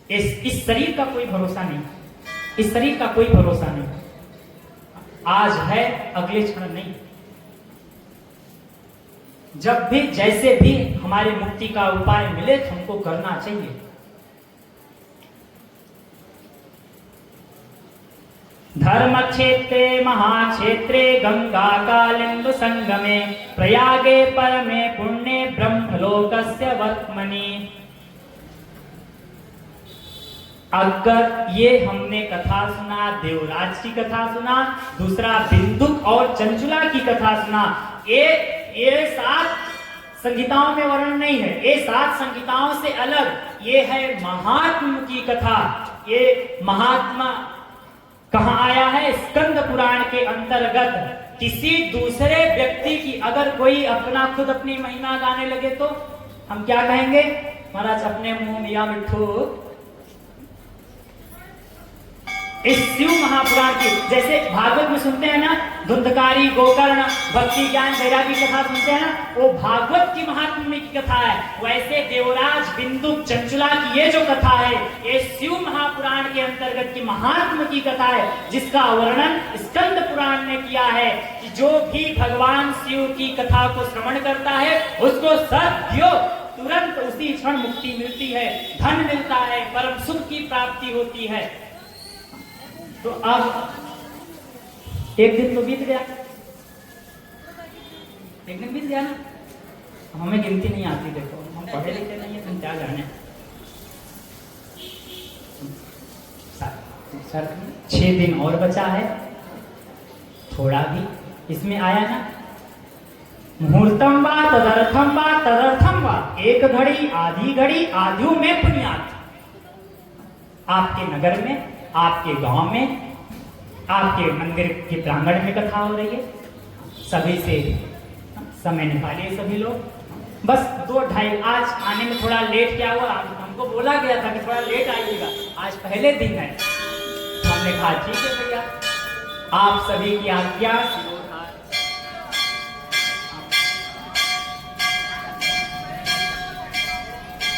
इस शरीर का कोई भरोसा नहीं, इस शरीर का कोई भरोसा नहीं। आज है अगले क्षण नहीं। जब भी जैसे भी हमारे मुक्ति का उपाय मिले तो हमको करना चाहिए। धर्म क्षेत्रे महाक्षेत्रे गंगा कालिंद संगमे प्रयागे परमे पुण्ये ब्रह्मलोकस्य वर्त्मनि। अगर ये हमने कथा सुना, देवराज की कथा सुना, दूसरा बिंदुक और चंचुला की कथा सुना, ये 7 संहिताओं में वर्णन नहीं है। ये 7 संहिताओं से अलग ये है महात्म की कथा। ये महात्मा कहाँ आया है? स्कंद पुराण के अंतर्गत। किसी दूसरे व्यक्ति की अगर कोई अपना खुद अपनी महिमा गाने लगे तो हम क्या कहेंगे? महाराज अपने मुंह मियां मिट्ठू। इस शिव महापुराण की, जैसे भागवत में सुनते हैं ना, धुंधकारी, गोकर्ण, भक्ति ज्ञान वैरागी कथा सुनते हैं ना, वो भागवत की महात्म्य की कथा है। वैसे देवराज, बिंदुक, चंचुला की ये जो कथा है, ये शिव महापुराण के अंतर्गत की महात्म्य की कथा है, जिसका वर्णन स्कंद पुराण ने किया है कि जो भी भगवान शिव की कथा को श्रवण करता है उसको सद्यो तुरंत उसी क्षण मुक्ति मिलती है, धन मिलता है, परम सुख की प्राप्ति होती है। तो अब एक दिन तो बीत गया, एक दिन बीत गया ना। हमें गिनती नहीं आती, देखो हम पढ़े लिखे नहीं है, तुम क्या जाने। सर 6 दिन और बचा है, थोड़ा भी इसमें आया ना। मुहूर्तम वा तदर्थम वा तदर्थम वा, एक घड़ी आधी घड़ी आधियों में पुण्यात। आपके नगर में, आपके गांव में, आपके मंदिर के प्रांगण में कथा हो रही है, सभी से समय निकालिए सभी लोग। बस 2-2.5 आज आने में थोड़ा लेट क्या हुआ, हमको बोला गया था कि थोड़ा लेट आइएगा, आज पहले दिन है। तो हमने कहा ठीक है भैया, आप सभी की आज्ञा।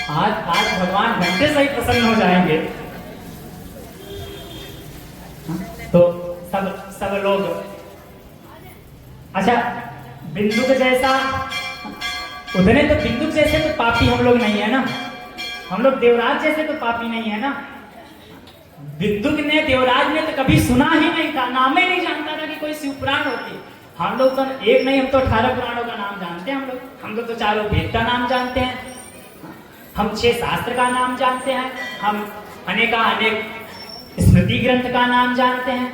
आज भगवान घंटे से ही प्रसन्न हो जाएंगे। तो सब लोग, अच्छा बिंदुक जैसा, उतने तो बिंदुक जैसे तो पापी हम लोग नहीं है ना, हम लोग देवराज जैसे तो पापी नहीं है ना। बिंदुक ने, देवराज ने तो कभी सुना ही नहीं था, नाम ही नहीं जानता था कि कोई शिव पुराण होती। हम लोग तो एक नहीं, हम तो 18 पुराणों का नाम जानते हैं। हम लोग तो चारों वेद का नाम जानते हैं, हम 6 शास्त्र का नाम जानते हैं, हम अनेक स्मृति ग्रंथ का नाम जानते हैं।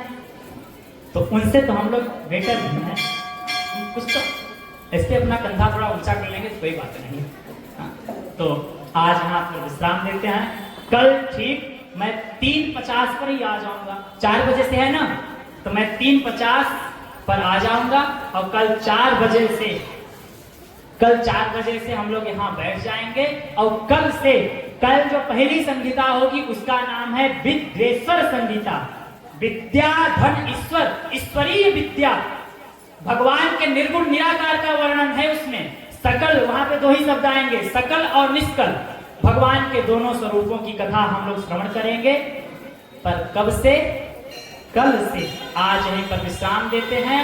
तो उनसे तो हम लोग बेटर नहीं है। कुछ तो ऐसे अपना कंधा थोड़ा ऊंचा कर लेंगे तो कोई बात नहीं है। तो आज हम आपको विश्राम देते हैं। कल ठीक मैं 3:50 पर ही आ जाऊंगा। 4 बजे से है ना, तो मैं 3:50 पर आ जाऊंगा और कल 4 बजे से हम लोग यहाँ बैठ जाएंगे। और कल जो पहली संगीता होगी उसका नाम है विद्वेश्वर संगीता। विद्या धन ईश्वर, ईश्वरीय विद्या, भगवान के निर्गुण निराकार का वर्णन है उसमें। सकल, वहां पे 2 ही शब्द आएंगे, सकल और निष्कल, भगवान के दोनों स्वरूपों की कथा हम लोग श्रवण करेंगे। पर कब से? कल से। आज यहीं पर विश्राम देते हैं।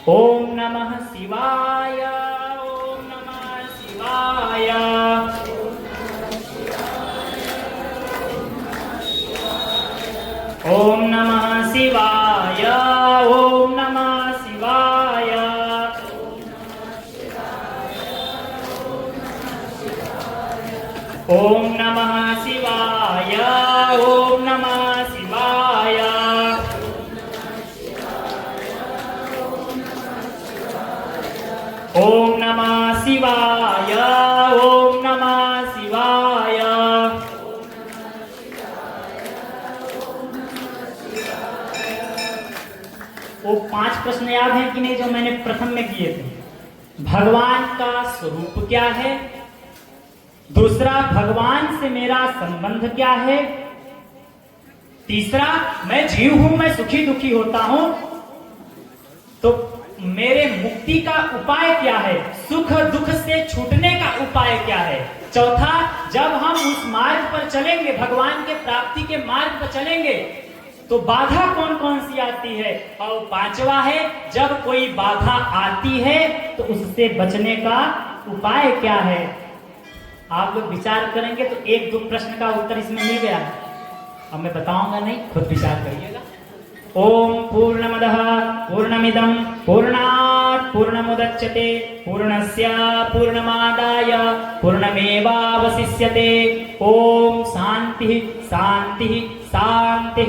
ओम नमः शिवाय, ओम नमः शिवाय। ओम नमः शिवाय, ओम नमः शिवाय। ओम नमः शिवाय, ओम नमः शिवाय। ओम नमः शिवाय, ओम नमः शिवाय। वो 5 प्रश्न याद हैं कि नहीं जो मैंने प्रथम में किए थे? भगवान का स्वरूप क्या है? दूसरा, भगवान से मेरा संबंध क्या है? तीसरा, मैं जीव हूं, मैं सुखी दुखी होता हूं, तो मेरे मुक्ति का उपाय क्या है? सुख दुख से छूटने का उपाय क्या है? चौथा, जब हम उस मार्ग पर चलेंगे, भगवान के प्राप्ति के मार्ग पर चलेंगे, तो बाधा कौन कौन सी आती है? और 5वां है, जब कोई बाधा आती है तो उससे बचने का उपाय क्या है? आप लोग विचार करेंगे तो 1-2 प्रश्न का उत्तर इसमें मिल गया। अब मैं बताऊंगा नहीं, खुद विचार करिएगा। ओम पूर्णमदः पूर्णमिदं पूर्णात् पूर्णमुदच्यते पूर्णस्य पूर्णमादाय पूर्णमेवावशिष्यते। ओम शांति शांति शांति।